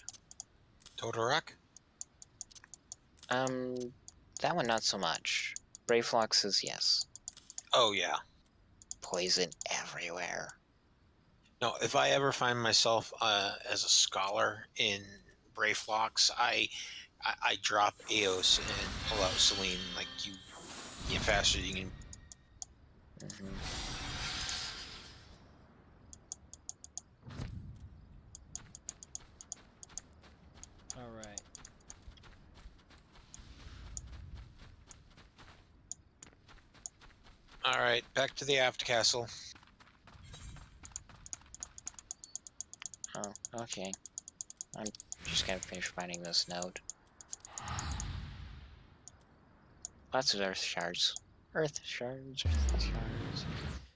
Totorock? That one not so much. Brave Floxes, yes. Oh yeah. Poison everywhere. No, if I ever find myself as a scholar in Brayflox, I drop Eos and pull out Celine like you faster than you can. All right. All right, back to the aft castle. Oh, okay. I'm just gonna finish finding this node. Lots of earth shards. Earth shards.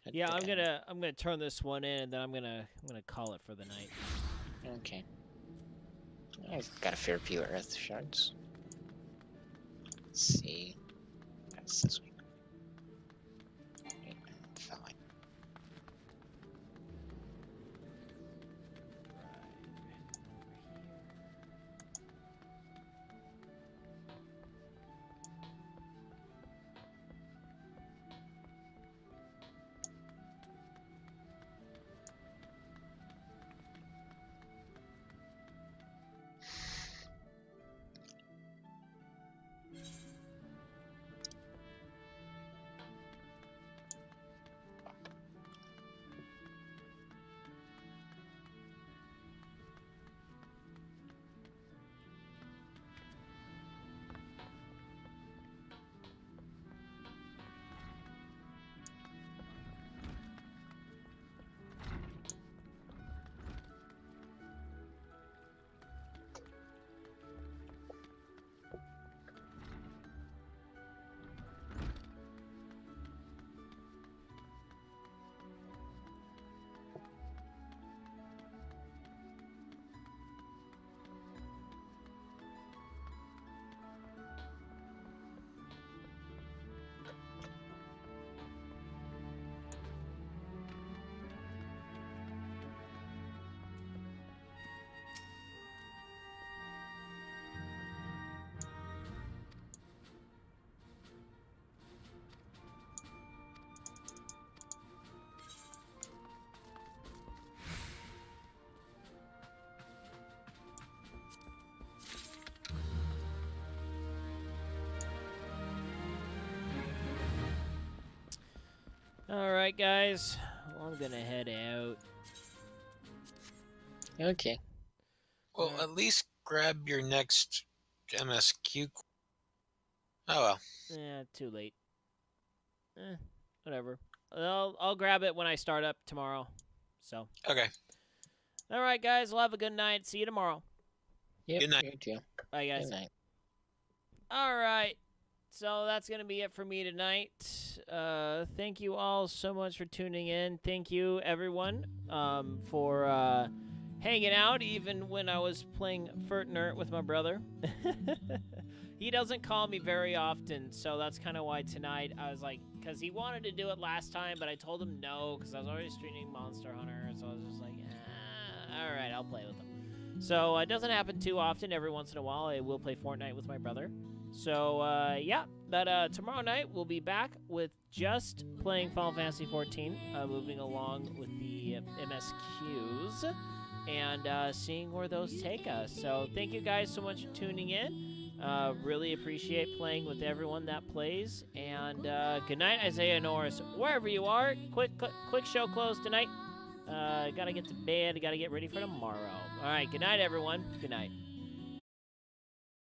Yeah, I'm gonna turn this one in, and then I'm gonna call it for the night. Okay. I've got a fair few earth shards. Let's see. That's this week. Fine. All right, guys. Well, I'm gonna head out. Okay. Well, at least grab your next MSQ. Oh well. Yeah, too late. Whatever. I'll grab it when I start up tomorrow. So. Okay. All right, guys. Well, have a good night. See you tomorrow. Yep, good night. You too. Bye, guys. Good night. All right. So that's going to be it for me tonight. Thank you all so much for tuning in. Thank you, everyone, for hanging out, even when I was playing Furtnurt with my brother. He doesn't call me very often, so that's kind of why tonight I was like, because he wanted to do it last time, but I told him no, because I was already streaming Monster Hunter, so I was just like, all right, I'll play with him. So it doesn't happen too often. Every once in a while, I will play Fortnite with my brother. So, yeah, but tomorrow night we'll be back with just playing Final Fantasy XIV, moving along with the MSQs, and seeing where those take us. So thank you guys so much for tuning in. Really appreciate playing with everyone that plays. And good night, Isaiah Norris, wherever you are. Quick show close tonight. Gotta get to bed. Gotta get ready for tomorrow. All right, good night, everyone. Good night.